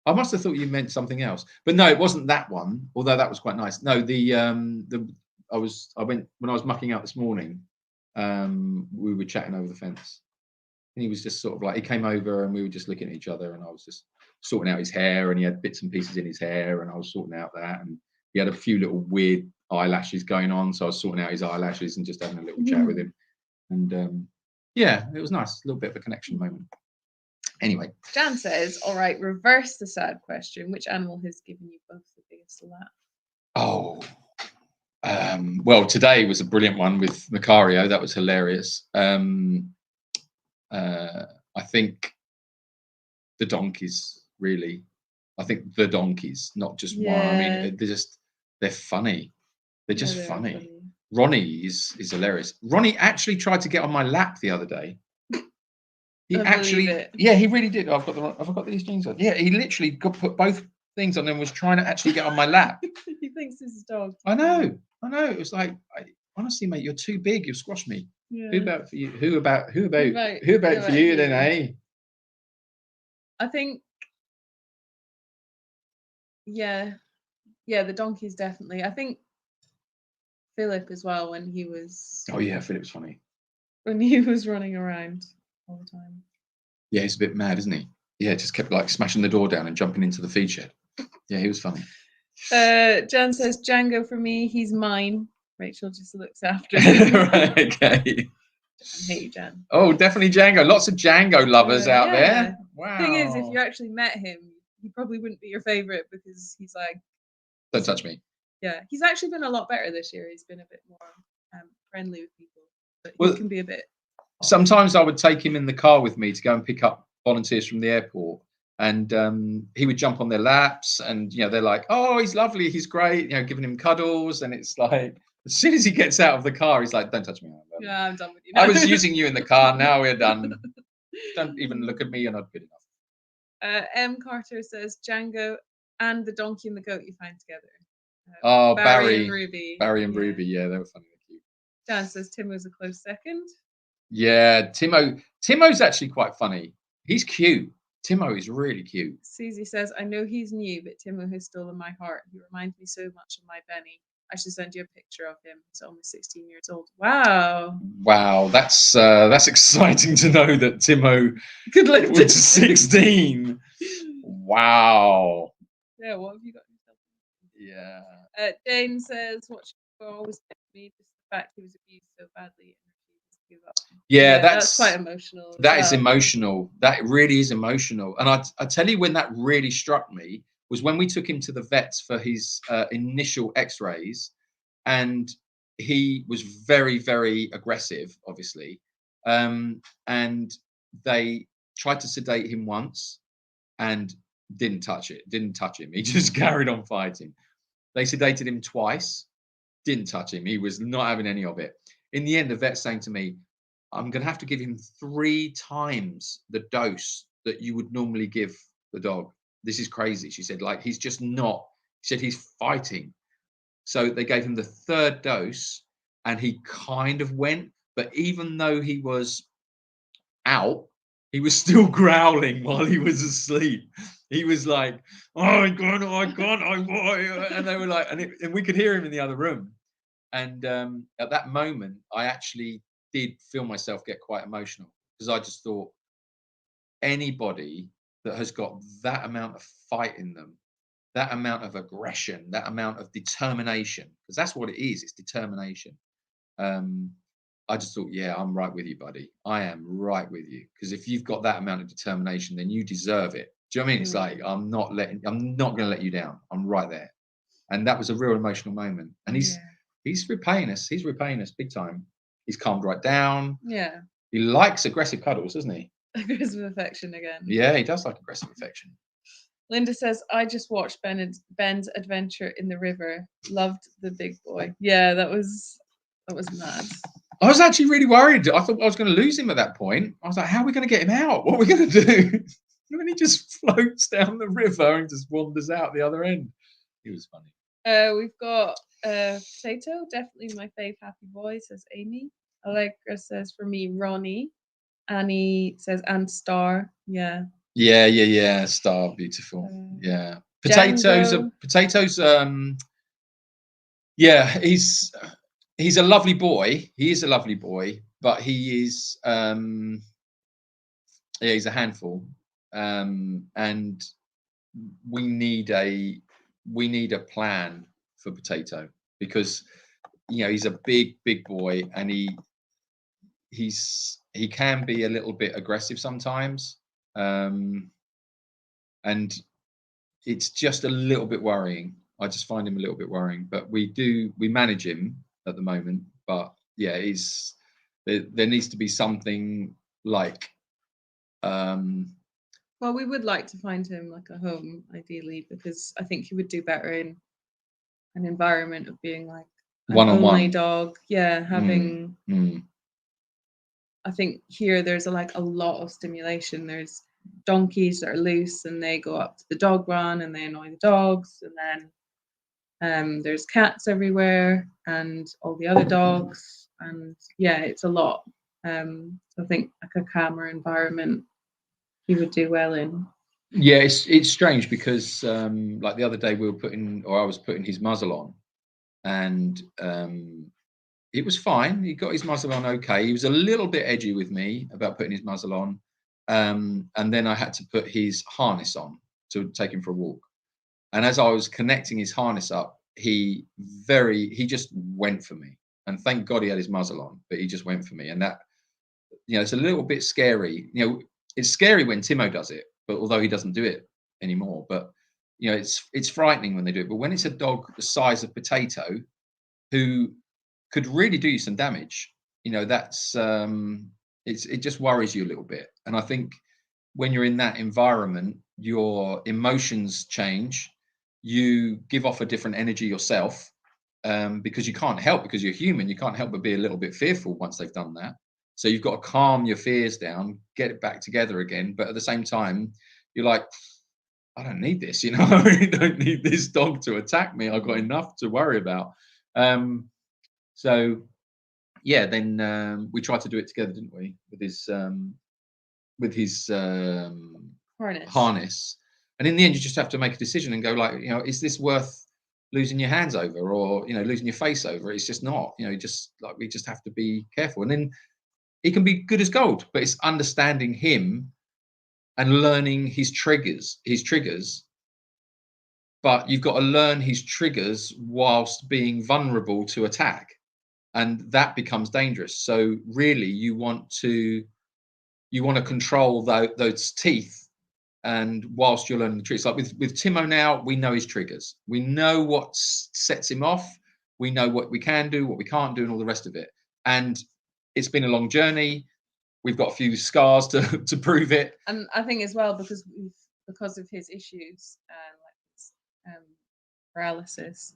I must have thought you meant something else, but no, it wasn't that one. Although that was quite nice. No, when I was mucking out this morning, we were chatting over the fence, and he was just sort of like, he came over and we were just looking at each other, and I was just sorting out his hair, and he had bits and pieces in his hair, and I was sorting out that, and he had a few little weird eyelashes going on, so I was sorting out his eyelashes and just having a little chat with him, and yeah, it was nice, a little bit of a connection moment. Anyway, Jan says, all right, reverse the sad question. Which animal has given you both the biggest laugh? Oh, well, today was a brilliant one with Macario. That was hilarious. I think the donkeys, really. I think the donkeys, not just one. I mean, they're funny. They're just funny. Ronnie is hilarious. Ronnie actually tried to get on my lap the other day. He really did. Have I got these jeans on? Yeah, he literally put both things on and was trying to actually get on my lap. He thinks this is dog. I know. It was like, honestly, mate, you're too big. You'll squash me. Yeah. Who about for you? Who about for you then, eh? I think, yeah, the donkeys definitely. I think Philip as well, when he was. Oh yeah, Philip's funny. When he was running around all the time. Yeah, he's a bit mad, isn't he? Yeah, just kept like smashing the door down and jumping into the feed shed. Yeah, he was funny. Jan says Django for me. He's mine. Rachel just looks after him. Right, okay. I hate you, Jan. Oh, definitely Django. Lots of Django lovers out Yeah. there. Wow. Thing is, if you actually met him, he probably wouldn't be your favorite because he's like, Don't touch me. yeah, he's actually been a lot better this year. He's been a bit more friendly with people, but Well, he can be a bit. Sometimes I would take him in the car with me to go and pick up volunteers from the airport, and he would jump on their laps, and they're like, "Oh, he's lovely, he's great," giving him cuddles, and it's like as soon as he gets out of the car, he's like, "Don't touch me." Yeah, I'm done with you now. I was using you in the car. Now we're done. Don't even look at me. You're not good enough. M. Carter says Django and the donkey and the goat you find together. Oh, Barry and Ruby. Barry and Ruby. Yeah, they were funny. Cute. Dan says Timo's a close second. Yeah, Timo's actually quite funny. He's cute. Timo is really cute. Susie says, I know he's new, but Timo has stolen my heart. He reminds me so much of my Benny. I should send you a picture of him. He's almost 16 years old. Wow. Wow, that's exciting to know that Timo could live to 16. Wow. Yeah, what have you got yourself? Yeah. Jane says, what she always said to me, just the fact he was abused so badly. Yeah, that's quite emotional. That is emotional. That really is emotional. And I tell you, when that really struck me was when we took him to the vets for his initial x-rays, and he was very, very aggressive, obviously. And they tried to sedate him once and didn't touch him. He just carried on fighting. They sedated him twice, didn't touch him. He was not having any of it. In the end, the vet's saying to me, I'm going to have to give him 3 times the dose that you would normally give the dog. This is crazy. She said, like, he's just not. She said, he's fighting. So they gave him the 3rd dose and he kind of went. But even though he was out, he was still growling while he was asleep. He was like, oh, God, I can't. And they were like, and we could hear him in the other room. And at that moment, I actually did feel myself get quite emotional, because I just thought, anybody that has got that amount of fight in them, that amount of aggression, that amount of determination, because that's what it is, it's determination. I just thought, yeah, I'm right with you, buddy. I am right with you, because if you've got that amount of determination, then you deserve it. Do you know what I mean? It's like, I'm not going to let you down. I'm right there. And that was a real emotional moment. And he's repaying us. He's repaying us big time. He's calmed right down. Yeah. He likes aggressive cuddles, doesn't he? Aggressive affection again. Yeah, he does like aggressive affection. Linda says, I just watched Ben's adventure in the river. Loved the big boy. Yeah, that was mad. I was actually really worried. I thought I was going to lose him at that point. I was like, how are we going to get him out? What are we going to do? And then he just floats down the river and just wanders out the other end. He was funny. We've got Potato, definitely my fave happy boy, says Amy. Allegra says, for me, Ronnie. Annie says, and Star. Yeah. Yeah. Star, beautiful. Yeah. Potatoes. Yeah, he's a lovely boy. He is a lovely boy, but he is he's a handful. And we need a plan for Potato, because he's a big boy, and he can be a little bit aggressive sometimes, and it's just a little bit worrying. I just find him a little bit worrying, but we manage him at the moment. But yeah, there needs to be something like well, we would like to find him like a home, ideally, because I think he would do better in an environment of being like an only dog. Yeah, having. I think here there's a lot of stimulation. There's donkeys that are loose and they go up to the dog run and they annoy the dogs, and then there's cats everywhere and all the other dogs, and yeah, it's a lot. So I think like a calmer environment he would do well in. Yeah, it's strange because like the other day I was putting his muzzle on, and it was fine. He got his muzzle on okay. He was a little bit edgy with me about putting his muzzle on, and then I had to put his harness on to take him for a walk. And as I was connecting his harness up, he just went for me. And thank God he had his muzzle on, but he just went for me. And you know, it's a little bit scary. You know, it's scary when Timo does it, but although he doesn't do it anymore, but you know, it's frightening when they do it. But when it's a dog the size of Potato, who could really do you some damage, you know, that's it just worries you a little bit. And I think when you're in that environment, your emotions change. You give off a different energy yourself, because you can't help, because you're human. You can't help but be a little bit fearful once they've done that. So you've got to calm your fears down, get it back together again. But at the same time, you're like, I don't need this, you know. I really don't need this dog to attack me. I've got enough to worry about. So yeah, then we tried to do it together, didn't we, with his harness. And in the end, you just have to make a decision and go, like, you know, is this worth losing your hands over, or, you know, losing your face over? It's just not, you know, just like, we just have to be careful. And then he can be good as gold, but it's understanding him and learning his triggers. But you've got to learn his triggers whilst being vulnerable to attack, and that becomes dangerous. So really, you want to control those teeth. And whilst you're learning the tricks, like with Timo now, we know his triggers. We know what sets him off. We know what we can do, what we can't do, and all the rest of it. And it's been a long journey. We've got a few scars to prove it. And I think as well, because of his issues, like paralysis,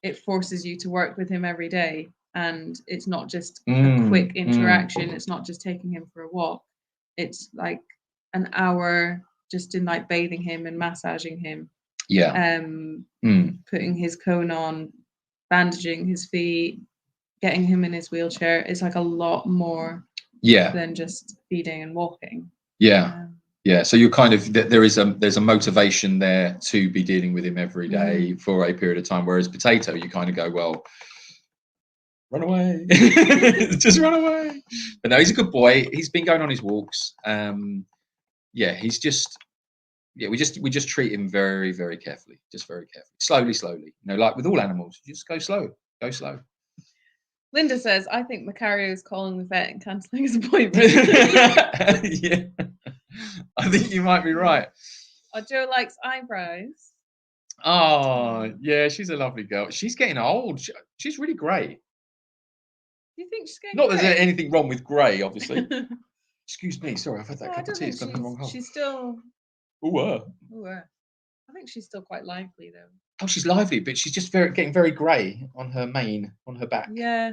it forces you to work with him every day. And it's not just a quick interaction. It's not just taking him for a walk. It's like an hour just in like bathing him and massaging him. Yeah. Putting his cone on, bandaging his feet, getting him in his wheelchair. It's like a lot more than just feeding and walking. Yeah. So you're kind of, there's a motivation there to be dealing with him every day for a period of time. Whereas Potato, you kind of go, well, run away, just run away. But no, he's a good boy. He's been going on his walks. He's just, we just treat him very, very carefully, just very carefully, slowly. You know, like with all animals, you just go slow. Linda says, I think Macario is calling the vet and cancelling his appointment. Yeah, I think you might be right. Oh, Joe likes eyebrows. Oh, yeah, she's a lovely girl. She's getting old. She's really great. Do you think she's getting Not grey? there's anything wrong with grey, obviously. Excuse me, sorry, I've had that cup of tea. It's gone in the wrong hole. She's still... I think she's still quite lively, though. Oh, she's lively, but she's just getting very grey on her mane, on her back. Yeah.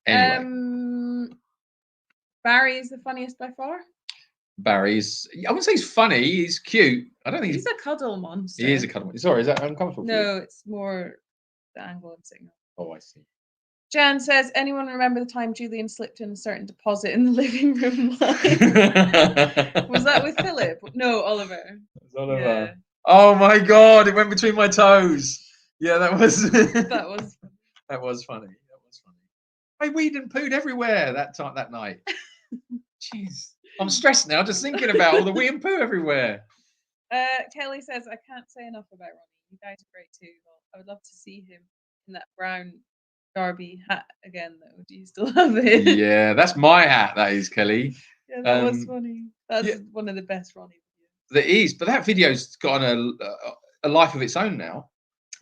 Anyway. Barry is the funniest by far. Barry's, I wouldn't say he's funny, he's cute. I don't think he's a cuddle monster. He is a cuddle monster. Sorry, is that uncomfortable? No, it's more the angle I'm sitting on. Oh, I see. Jan says, anyone remember the time Julian slipped in a certain deposit in the living room? Was that with Philip? No, Oliver. It was Oliver. Yeah. Oh my God, it went between my toes. Yeah, that was that was that was funny. I weed and pooed everywhere that night. Jeez. I'm stressed now just thinking about all the wee and poo everywhere. Kelly says, I can't say enough about Ronnie. You guys are great too. I would love to see him in that brown Derby hat again, though. Do you still have it? Yeah, that's my hat, that is, Kelly. Yeah, that was funny. That's one of the best Ronnie videos. That is, but that video's got a life of its own now.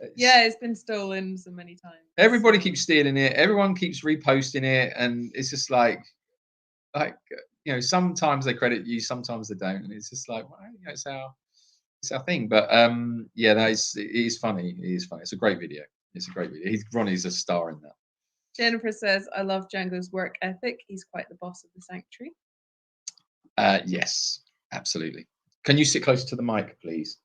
It's been stolen so many times. Everybody keeps stealing it. Everyone keeps reposting it, and it's just like you know, sometimes they credit you, sometimes they don't, and it's just like, well, you know, it's our thing. But it is funny. It is funny. It's a great video. Ronnie's a star in that. Jennifer says, I love Django's work ethic. He's quite the boss of the sanctuary. Yes, absolutely. Can you sit closer to the mic, please?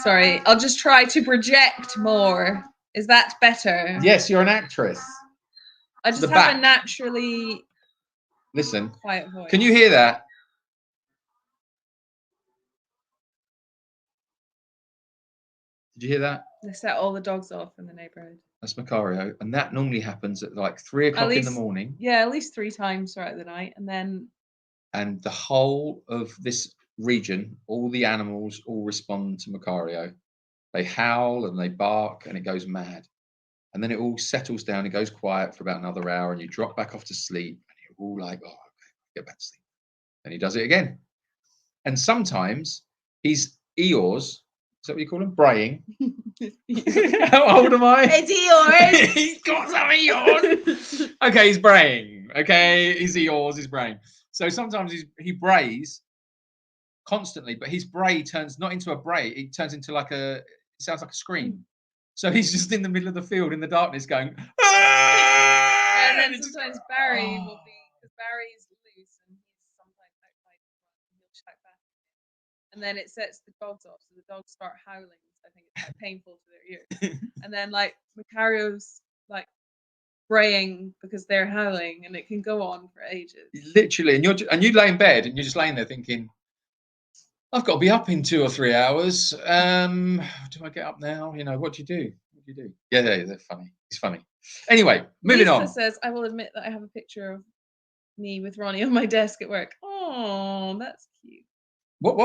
Sorry, I'll just try to project more. Is that better? Yes, you're an actress. I just have a naturally quiet voice. Can you hear that? Did you hear that? They set all the dogs off in the neighborhood. That's Macario, and that normally happens at like 3 o'clock in the morning. Yeah, at least 3 times throughout the night, and the whole of this region, all the animals all respond to Macario. They howl and they bark, and it goes mad. and then it all settles down. It goes quiet for about another hour, and you drop back off to sleep, and you're all like, oh, okay, get back to sleep. And he does it again. And sometimes he's Eeyores. Is that what you call him? Braying. How old am I? It's Eeyores. He's got some Eeyores. Okay, he's braying. Okay, he's Eeyores, he's braying. So sometimes he brays constantly, but his bray turns not into a bray, it turns into like it sounds like a scream. So he's just in the middle of the field in the darkness going, "Ah!" And then sometimes Barry will be, because Barry's loose and he's sometimes outside, and he'll shout back at him. And then it sets the dogs off, so the dogs start howling. So I think it's quite painful to their ears. And then like Macario's like braying because they're howling, and it can go on for ages. Literally, and you lay in bed and you're just laying there thinking, I've got to be up in 2 or 3 hours. Do I get up now? You know, what do you do? What do you do? Yeah, they're funny. It's funny. Anyway, moving Lisa on. says, I will admit that I have a picture of me with Ronnie on my desk at work. Oh, that's cute. What?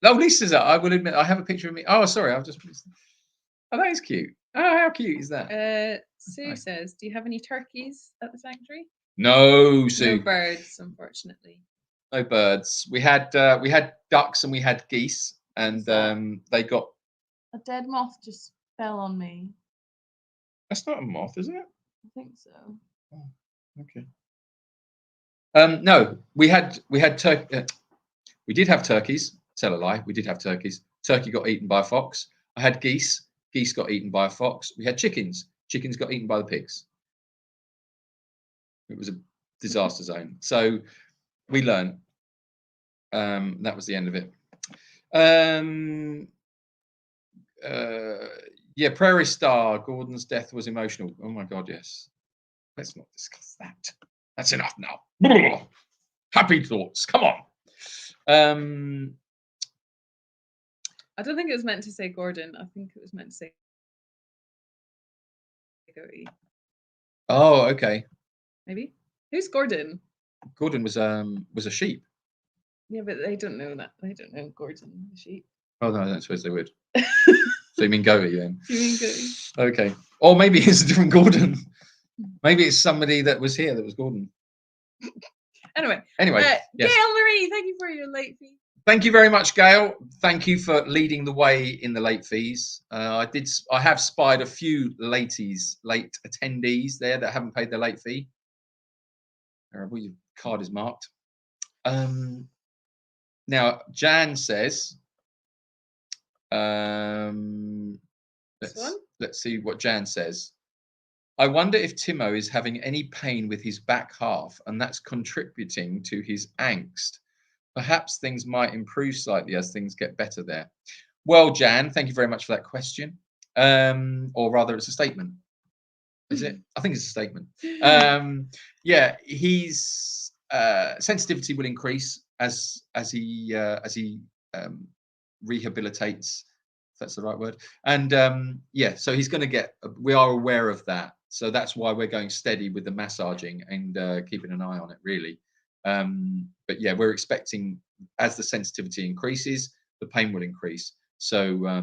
Oh, Lisa's I will admit I have a picture of me. Oh, sorry, I've just. Oh, that is cute. Oh, how cute is that? Sue says, do you have any turkeys at the sanctuary? No, Sue. No birds, unfortunately. No birds. We had ducks and we had geese, and they got. A dead moth just fell on me. That's not a moth, is it? I think so. Oh, okay. No, we did have turkeys. Tell a lie. We did have turkeys. Turkey got eaten by a fox. I had geese. Geese got eaten by a fox. We had chickens. Chickens got eaten by the pigs. It was a disaster zone. So we learned. That was the end of it. Yeah, Prairie Star. Gordon's death was emotional. Oh my God, yes. Let's not discuss that. That's enough now. Happy thoughts. Come on. I don't think it was meant to say Gordon. I think it was meant to say goatee. Oh, okay. Maybe. Who's Gordon? Gordon was a sheep. Yeah, but they don't know that. They don't know Gordon the sheep. Oh no, I don't suppose they would. So you mean goatee then? You mean goatee? Okay. Or maybe it's a different Gordon. Maybe it's somebody that was here that was Gordon. Anyway. Yes. Gail Marie, thank you for your late fee. Thank you very much, Gail. Thank you for leading the way in the late fees. I have spied a few late attendees there that haven't paid their late fee. Well, your card is marked. Now, Jan says, let's see what Jan says. I wonder if Timo is having any pain with his back half, and that's contributing to his angst. Perhaps things might improve slightly as things get better there. Well, Jan, thank you very much for that question. Or rather, it's a statement. Is it? I think it's a statement. Yeah, his sensitivity will increase as he rehabilitates. If that's the right word. And yeah, so he's going to get. We are aware of that, so that's why we're going steady with the massaging and keeping an eye on it, really. But yeah, we're expecting as the sensitivity increases, the pain will increase. So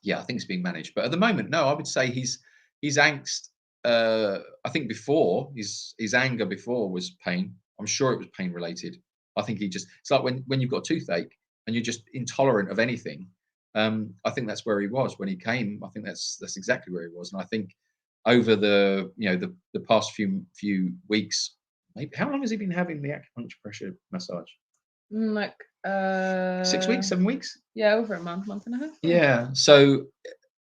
yeah, I think it's being managed. But at the moment, no, I would say his angst. I think before his anger before was pain. I'm sure it was pain related. I think it's like when you've got toothache and you're just intolerant of anything. I think that's where he was when he came. I think that's exactly where he was. And I think over the the past few weeks, maybe how long has he been having the acupuncture pressure massage? Like 6 weeks, 7 weeks? Yeah, over a month and a half. Yeah. So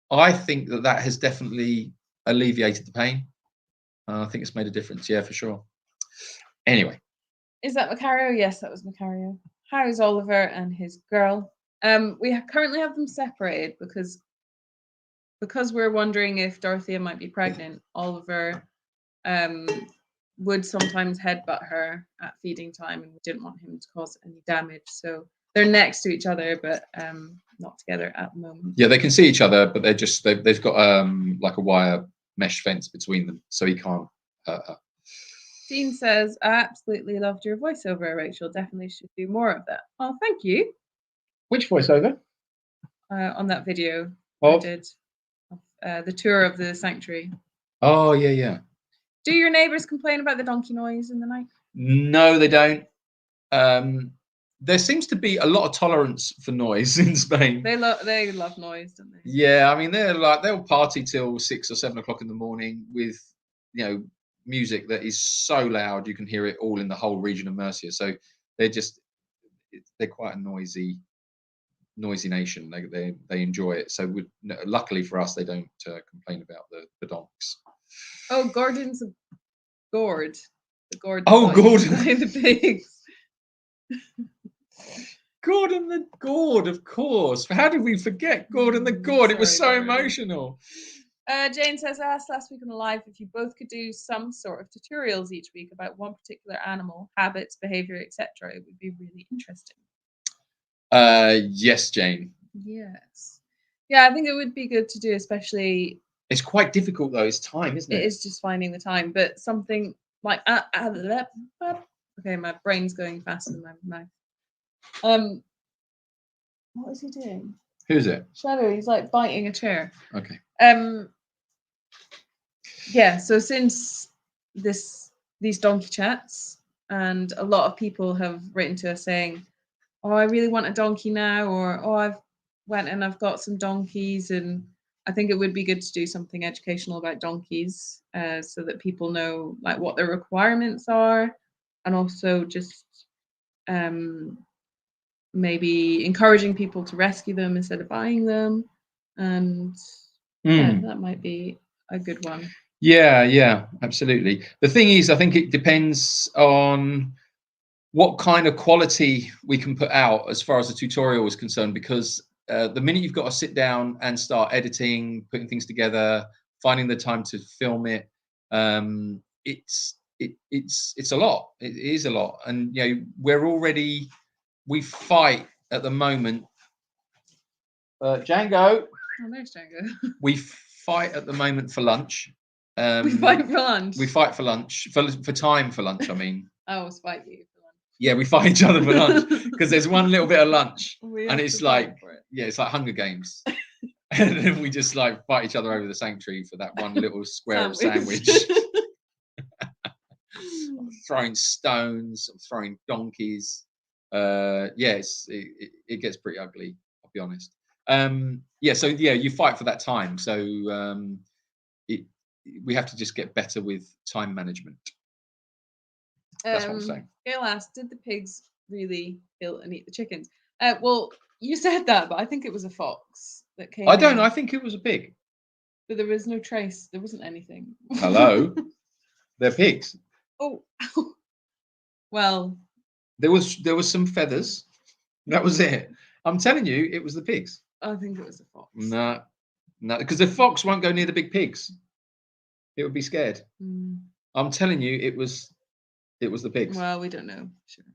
I think that has definitely alleviated the pain. I think it's made a difference. Yeah, for sure. Anyway. Is that Macario? Yes, that was Macario. How's Oliver and his girl? We currently have them separated because we're wondering if Dorothea might be pregnant. Oliver would sometimes headbutt her at feeding time, and we didn't want him to cause any damage. So they're next to each other, but not together at the moment. Yeah, they can see each other, but they've got like a wire mesh fence between them, so he can't hurt her. Dean says, I absolutely loved your voiceover, Rachel. Definitely should do more of that. Oh, thank you. Which voiceover? On that video I did of the tour of the sanctuary. Oh yeah, yeah. Do your neighbours complain about the donkey noise in the night? No, they don't. There seems to be a lot of tolerance for noise in Spain. They love noise, don't they? Yeah, I mean they'll party till 6 or 7 o'clock in the morning with music that is so loud you can hear it all in the whole region of Murcia. So they're quite a noisy nation. They enjoy it. So luckily for us, they don't complain about the donks. Oh, Gordon's a gourd. The gourd. Oh, Gordon. The pigs. Gordon the Gourd, of course. How did we forget Gordon the Gourd? It was so Sorry, emotional. Jane says, I asked last week on the live if you both could do some sort of tutorials each week about one particular animal, habits, behavior, etc. It would be really interesting. Yes, Jane. Yes. Yeah, I think it would be good to do, especially. It's quite difficult though. It's time, isn't it? It is just finding the time, but something like okay, my brain's going faster than my mouth. What is he doing? Who's it? Shadow. He's like biting a chair. Okay. Yeah. So since these donkey chats, and a lot of people have written to us saying, "Oh, I really want a donkey now," or "Oh, I've went and I've got some donkeys," and I think it would be good to do something educational about donkeys, so that people know like what their requirements are, and also just maybe encouraging people to rescue them instead of buying them, and yeah, that might be a good one. Yeah, absolutely. The thing is, I think it depends on what kind of quality we can put out as far as the tutorial is concerned, because the minute you've got to sit down and start editing, putting things together, finding the time to film it, it's a lot. It is a lot, and we fight at the moment. Django. Oh, there's Django. We fight at the moment for lunch. We fight for lunch. We fight for lunch for time for lunch. I mean. I always fight you for lunch. Yeah, we fight each other for lunch because there's one little bit of lunch, and it's like it's like Hunger Games, and then we just like fight each other over the sanctuary for that one little square of sandwich. Throwing stones, throwing donkeys. Yes, it gets pretty ugly. I'll be honest. So you fight for that time. So we have to just get better with time management. That's what I'm saying. Gail asked, did the pigs really kill and eat the chickens? Well, you said that, but I think it was a fox that came. I don't know. I think it was a pig. But there was no trace. There wasn't anything. Hello, they're pigs. Oh, well. There was some feathers. That was it. I'm telling you, it was the pigs. I think it was a fox. No, because the fox won't go near the big pigs. It would be scared. I'm telling you, it was the pigs. Well, we don't know. Sure.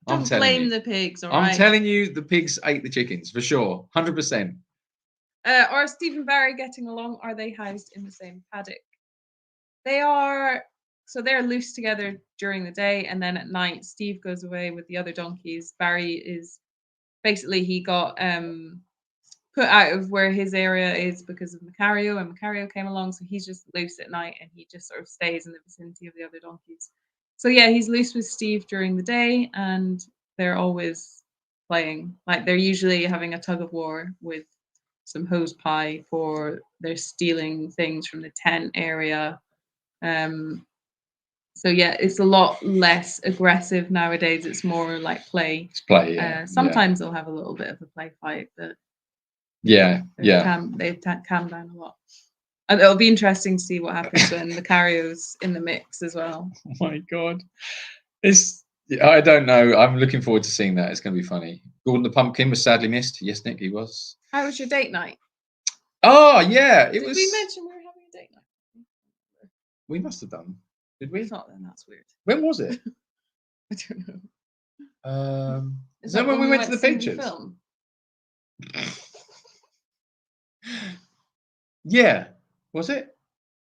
Don't blame the pigs. All right. I'm telling you, the pigs ate the chickens for sure, 100%. Are Steve and Barry getting along? Are they housed in the same paddock? They are. So they're loose together during the day, and then at night, Steve goes away with the other donkeys. Barry is basically he got put out of where his area is because of Macario, and Macario came along, so he's just loose at night, and he just sort of stays in the vicinity of the other donkeys. So yeah, he's loose with Steve during the day, and they're always playing. Like they're usually having a tug of war with some hose pie for they're stealing things from the tent area. So yeah, it's a lot less aggressive nowadays. It's more like play. It's play, yeah. Sometimes they'll have a little bit of a play fight, but they've calmed down a lot. And it'll be interesting to see what happens when Macario's in the mix as well. Oh my god, I don't know. I'm looking forward to seeing that. It's going to be funny. Gordon the Pumpkin was sadly missed. Yes, Nick, he was. How was your date night? Oh yeah, Did we mention we were having a date night? We must have done. Did we? If not, then that's weird. When was it? I don't know. Is that when we went to the pictures? The film? Yeah. Was it?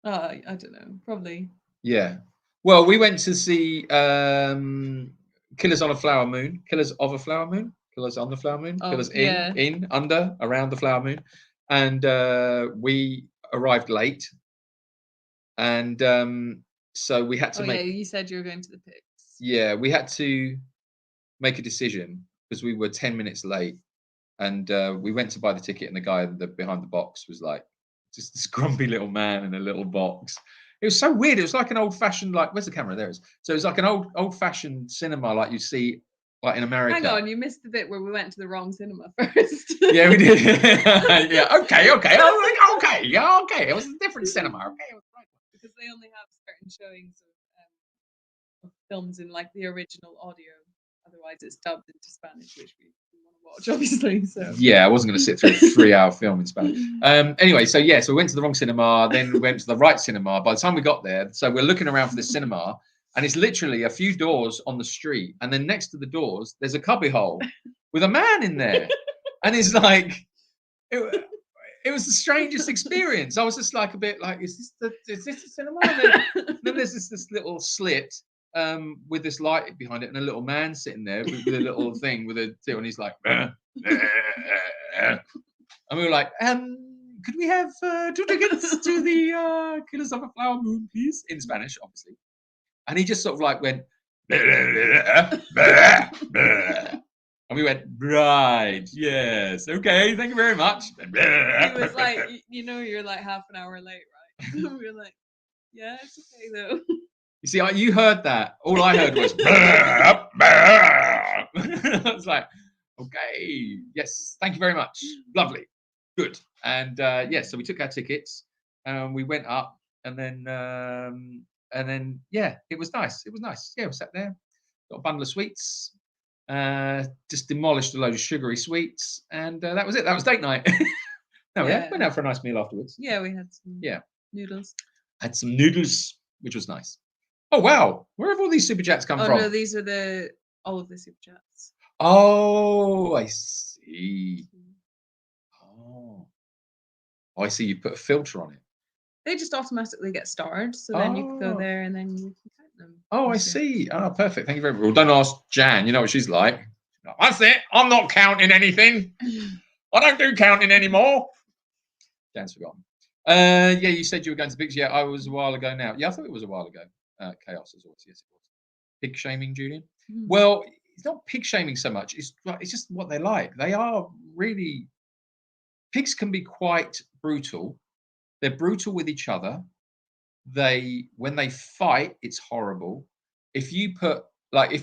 I don't know. Probably. Yeah. Well, we went to see Killers on a Flower Moon. Killers of a Flower Moon. Killers on the Flower Moon. Killers in, under, around the flower moon. and we arrived late, and so we had to Oh make. yeah, you said you were going to the pigs. Yeah, we had to make a decision because we were 10 minutes late, and we went to buy the ticket, and the guy behind the box was like just this grumpy little man in a little box. It was so weird. It was like an old-fashioned, like, where's the camera? There it is. So it was like an old-fashioned cinema like you see like in America. Hang on, you missed the bit where we went to the wrong cinema first. Yeah, we did. Yeah, okay. Oh, okay. Yeah, okay. It was a different cinema. Okay. It was right. Because they only have certain showings of films in like the original audio. Otherwise, it's dubbed into Spanish, which we want to watch, obviously. So Yeah, I wasn't going to sit through a 3-hour film in Spanish. Anyway, so we went to the wrong cinema, then we went to the right cinema. By the time we got there, so we're looking around for this cinema, and it's literally a few doors on the street, and then next to the doors, there's a cubbyhole with a man in there, and it's like, it was the strangest experience. I was just like a bit like, is this the cinema? And then there's this little slit with this light behind it, and a little man sitting there with a little thing with a tip, and he's like, and we were like, could we have 2 tickets to the Killers of a Flower Moon, please? In Spanish, obviously. And he just sort of like went, and we went, right, yes, okay, thank you very much. he was like, you're like half an hour late, right? We were like, yeah, it's okay though. You see, you heard that. All I heard was, I was like, okay, yes, thank you very much. Lovely, good. And so we took our tickets, and we went up, and then it was nice. It was nice. Yeah, we sat there, got a bundle of sweets, just demolished a load of sugary sweets, and that was it. That was date night. Went out for a nice meal afterwards. Yeah, we had some noodles. Had some noodles, which was nice. Oh wow, where have all these super chats come from? Oh no, these are all of the super chats. Oh, I see. Oh, I see. You put a filter on it. They just automatically get starred, so then you can go there and then you can count them. Oh, I see. Oh, perfect. Thank you very much. Well, don't ask Jan. You know what she's like. That's it. I'm not counting anything. I don't do counting anymore. Jan's forgotten. You said you were going to pigs. Yeah, I was a while ago now. Yeah, I thought it was a while ago. Chaos as always. Yes, it was. Pig shaming, Julian. Well, it's not pig shaming so much. It's just what they're like. They are really. Pigs can be quite brutal. They're brutal with each other. When they fight, it's horrible. If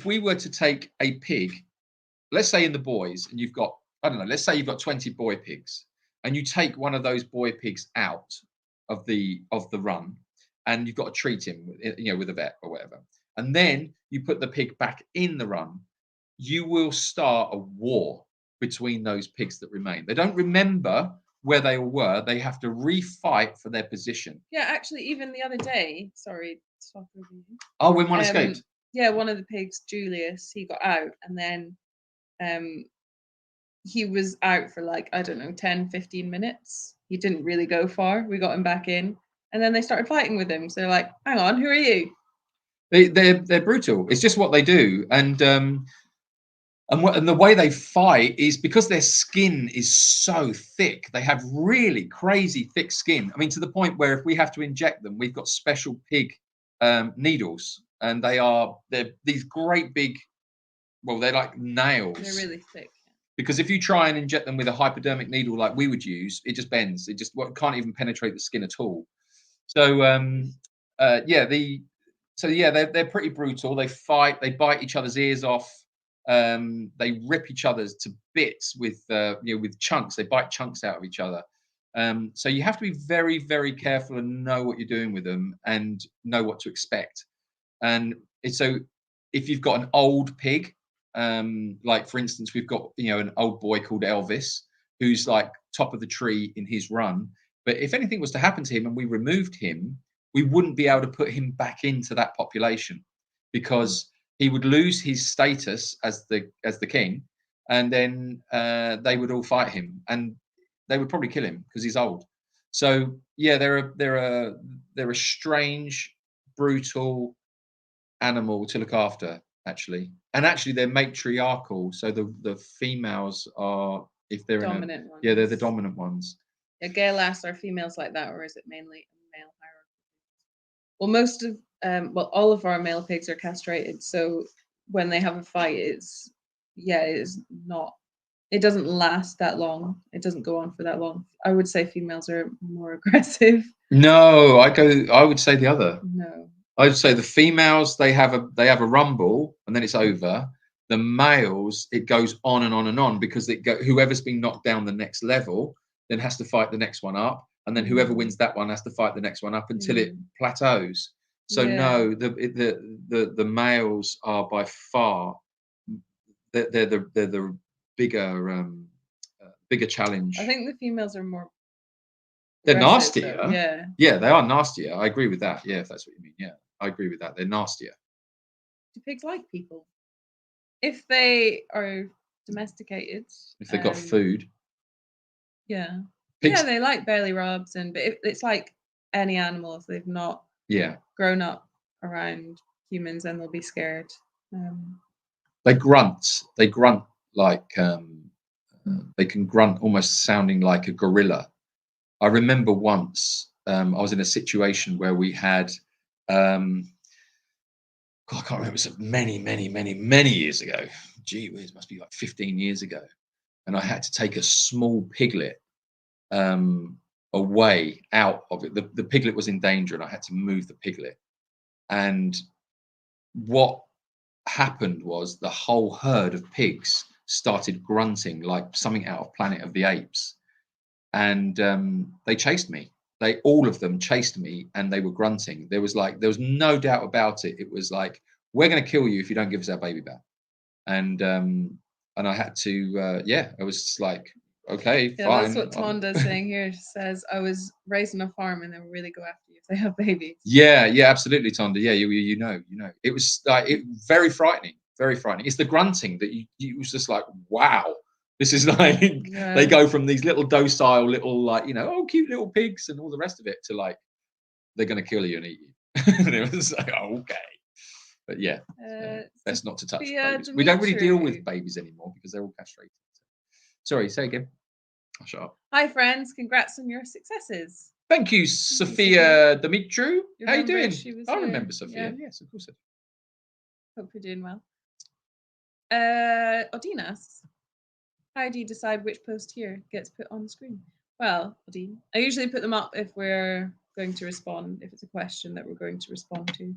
we were to take a pig, let's say in the boys, and you've got, I don't know, let's say you've got 20 boy pigs, and you take one of those boy pigs out of the run, and you've got to treat him, with a vet or whatever, and then you put the pig back in the run, you will start a war between those pigs that remain. They don't remember where they all were. They have to refight for their position. Yeah, actually, even the other day, sorry, stop over you. Oh, when one escaped. Yeah, one of the pigs, Julius, he got out, and then he was out for like, I don't know, 10, 15 minutes. He didn't really go far. We got him back in, and then they started fighting with him. So they're like, hang on, who are you? They're brutal. It's just what they do. And the way they fight is because their skin is so thick. They have really crazy thick skin. I mean, to the point where if we have to inject them, we've got special pig needles, and they're these great big. Well, they're like nails. They're really thick. Because if you try and inject them with a hypodermic needle like we would use, it just bends. It just can't even penetrate the skin at all. So they're pretty brutal. They fight. They bite each other's ears off. They rip each other to bits with chunks. They bite chunks out of each other. So you have to be very, very careful and know what you're doing with them and know what to expect. And so if you've got an old pig, like for instance, we've got an old boy called Elvis, who's like top of the tree in his run. But if anything was to happen to him and we removed him, we wouldn't be able to put him back into that population because he would lose his status as the king, and then they would all fight him, and they would probably kill him because he's old. So yeah, they're a strange, brutal animal to look after, actually. And actually, they're matriarchal. So the females are, if they're dominant ones. Yeah, they're the dominant ones. Yeah, Gaelas are females like that, or is it mainly a male hierarchy? Well, most of well, all of our male pigs are castrated, so when they have a fight, it's not. It doesn't last that long. It doesn't go on for that long. I would say females are more aggressive. No, I would say the other. No. I'd say the females, they have a rumble and then it's over. The males, it goes on and on and on because whoever's been knocked down the next level then has to fight the next one up, and then whoever wins that one has to fight the next one up until it plateaus. So no, the males are by far they're the bigger challenge. I think the females are more. They're nastier. Though. Yeah. Yeah, they are nastier. I agree with that. Yeah, if that's what you mean. Yeah, I agree with that. They're nastier. Do pigs like people? If they are domesticated. If they've got food. Yeah. Pigs, yeah, they like belly rubs, but it's like any animal. If they've not grown up around humans, then they'll be scared. They grunt. They grunt like they can grunt almost sounding like a gorilla. I remember once I was in a situation where we had, God, I can't remember, it was many years ago. Gee whiz, must be like 15 years ago. And I had to take a small piglet away out of it. The piglet was in danger and I had to move the piglet. And what happened was the whole herd of pigs started grunting like something out of Planet of the Apes. And they chased me. All of them chased me, and they were grunting. There was no doubt about it. It was like, we're going to kill you if you don't give us our baby back. And I had to, I was just like, okay, fine. That's what Tonda's saying here. She says, I was raised on a farm and they will really go after you if they have babies. Yeah, absolutely, Tonda. Yeah, you know. It was very frightening, very frightening. It's the grunting that you was just like, wow. This is like they go from these little docile little cute little pigs and all the rest of it to like they're going to kill you and eat you. And it was like, oh, okay, but yeah, best not to touch babies. We don't really deal with babies anymore because they're all castrated. Sorry, say again. I'll shut up. Hi friends, congrats on your successes. Thank you, Sophia Dimitru. How you doing? I remember Sophia. Yeah. Yes, of course. Hope you're doing well. Odin asks, how do you decide which post here gets put on the screen? Well, Odin, I usually put them up if we're going to respond, if it's a question that we're going to respond to.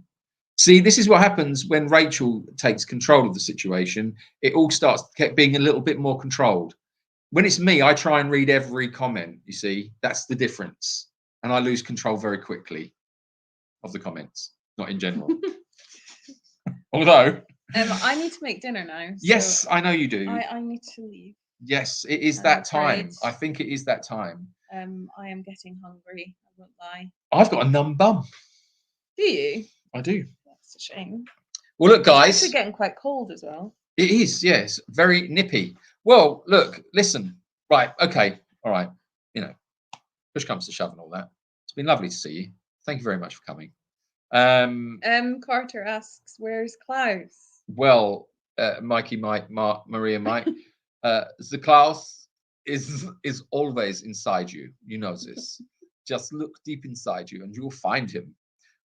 See, this is what happens when Rachel takes control of the situation. It all starts being a little bit more controlled. When it's me, I try and read every comment, you see. That's the difference. And I lose control very quickly of the comments, not in general. Although... I need to make dinner now. So yes, I know you do. I need to leave. Yes, it is that time. I think it is that time. I am getting hungry. I won't lie. I've got a numb bum. Do you? I do. That's a shame. Well, look, guys. It's actually getting quite cold as well. It is, yes. Very nippy. Well, look, listen. Right, okay. All right. Push comes to shove and all that. It's been lovely to see you. Thank you very much for coming. Carter asks, where's Klaus? Well, Mikey, Mike, Mark, Maria, Mike. The Klaus is always inside you. You know this. Just look deep inside you and you'll find him.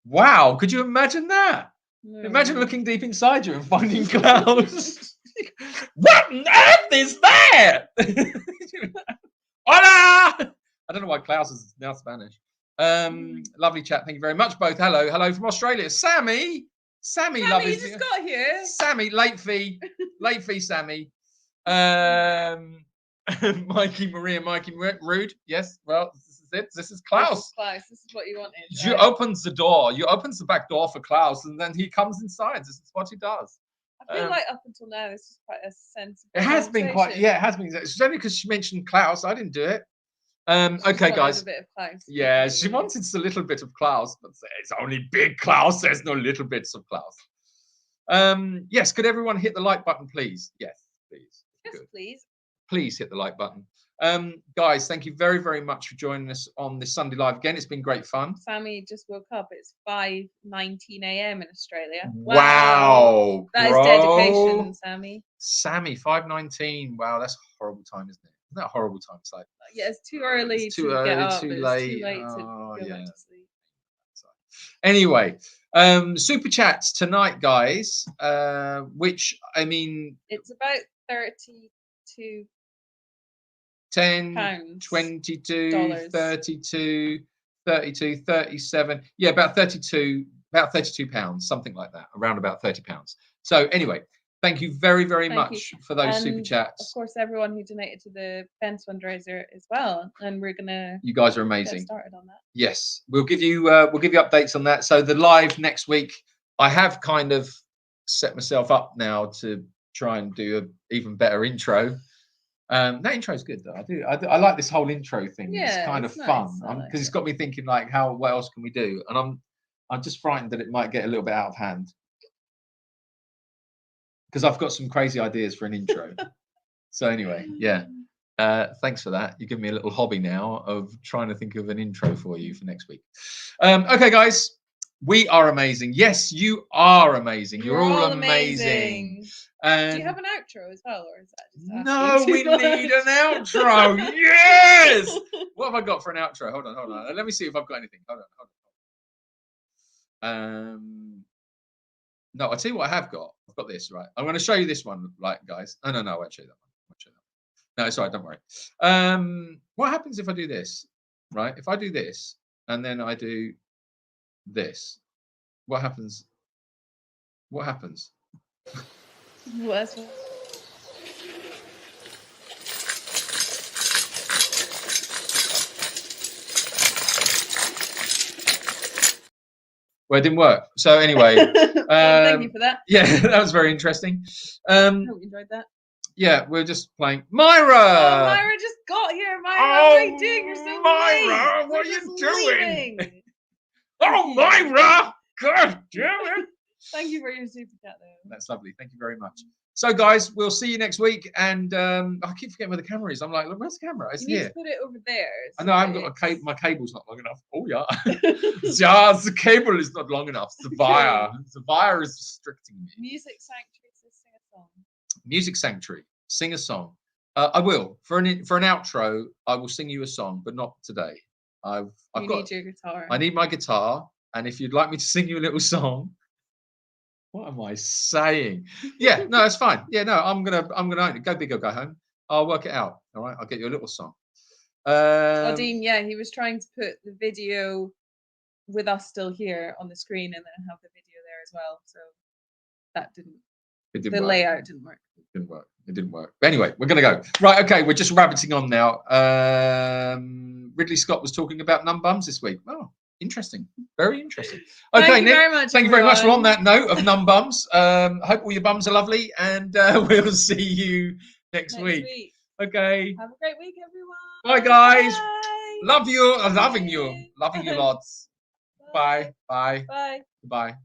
Wow, could you imagine that? No. Imagine looking deep inside you and finding Klaus. What on earth is that? Hola! I don't know why Klaus is now Spanish. Lovely chat. Thank you very much, both. Hello from Australia. Sammy, love you just got here. Sammy, late fee, Sammy. Mikey, Maria, rude. Yes, well, this is it. This is Klaus. This is what you wanted. Right? You opens the door. You opens the back door for Klaus, and then he comes inside. This is what he does. I feel like up until now, this is quite a sensible. It has been quite. Yeah, it has been. It's only because she mentioned Klaus. I didn't do it. Okay, guys. A bit of Klaus. Yeah, she wanted a little bit of Klaus, but it's only big Klaus. There's no little bits of Klaus. Yes, could everyone hit the like button, please? Yes, please. Yes, please. Please hit the like button. Guys, thank you very, very much for joining us on this Sunday Live again. It's been great fun. Sammy just woke up. It's 5:19 a.m. in Australia. Wow. That is dedication, Sammy. Sammy, 5:19. Wow, that's a horrible time, isn't it? Isn't that a horrible time? It's like, Yeah, it's too early it's too to early, get up. too It's late. too late to Oh, go yeah. back to sleep. Anyway, super chats tonight, guys. Which I mean, It's about 32 10, pounds, 22, dollars. 32, 32, 37. Yeah, about 32 pounds, something like that, around about 30 pounds. So anyway, thank you very, very Thank much for those super And chats. of course, everyone who donated to the fence fundraiser as well. And we're gonna You guys are get amazing. started on that. Yes, we'll give you updates on that. So the live next week, I have kind of set myself up now to try and do an even better intro. That intro is good though. I like this whole intro thing. Yeah, it's kind it's of fun nice. because it's got me thinking like, what else can we do? And I'm just frightened that it might get a little bit out of hand because I've got some crazy ideas for an intro. So anyway, yeah. Thanks for that. You give me a little hobby now of trying to think of an intro for you for next week. Okay, guys, we are amazing. Yes, you are amazing. You're all amazing. And do you have an outro as well, or is that just no? We need an outro. Yes. What have I got for an outro? Hold on. Let me see if I've got anything. Hold on. No, I'll tell you what I have got. I've got this, right? I'm going to show you this one, like, guys. Oh, no, I won't show you that one. No, it's all right, don't worry. What happens if I do this, right? If I do this, and then I do this, what happens? What happens? What? Well, it didn't work. So anyway, thank you for that. Yeah, that was very interesting. I hope you enjoyed that. Yeah, we're just playing Myra. Oh, Myra just got here. Myra, what are you doing? You're so Myra, late. what are you doing? Leaving. Oh, Myra! God damn it! Thank you for your super chat, though. That's lovely. Thank you very much. So, guys, we'll see you next week. And I keep forgetting where the camera is. I'm like, where's the camera? It's you need here. to put it over there. I know I haven't got a cable. My cable's not long enough. Oh yeah, yeah. The cable is not long enough. The wire is restricting me. Music Sanctuary to sing a song. Music Sanctuary, sing a song. I will for an outro. I will sing you a song, but not today. I've got. Need your guitar. I need my guitar, and if you'd like me to sing you a little song. What am I saying? Yeah, no, it's fine. Yeah, no, I'm gonna go big or go home. I'll work it out. All right, I'll get you a little song. Dean, yeah, he was trying to put the video with us still here on the screen and then have the video there as well. So that didn't. It didn't work. Layout didn't work. It didn't work. But anyway, we're gonna go. Right, okay, we're just rabbiting on now. Ridley Scott was talking about numb bums this week. Oh, interesting. Very interesting. Okay, thank you Nick. very much, Thank you very much. Well, on that note of numb bums, hope all your bums are lovely, and we'll see you next week. Okay. Have a great week, everyone. Bye, guys. Bye. Love you. Loving you. Loving you lots. Bye. Bye. Bye. Bye.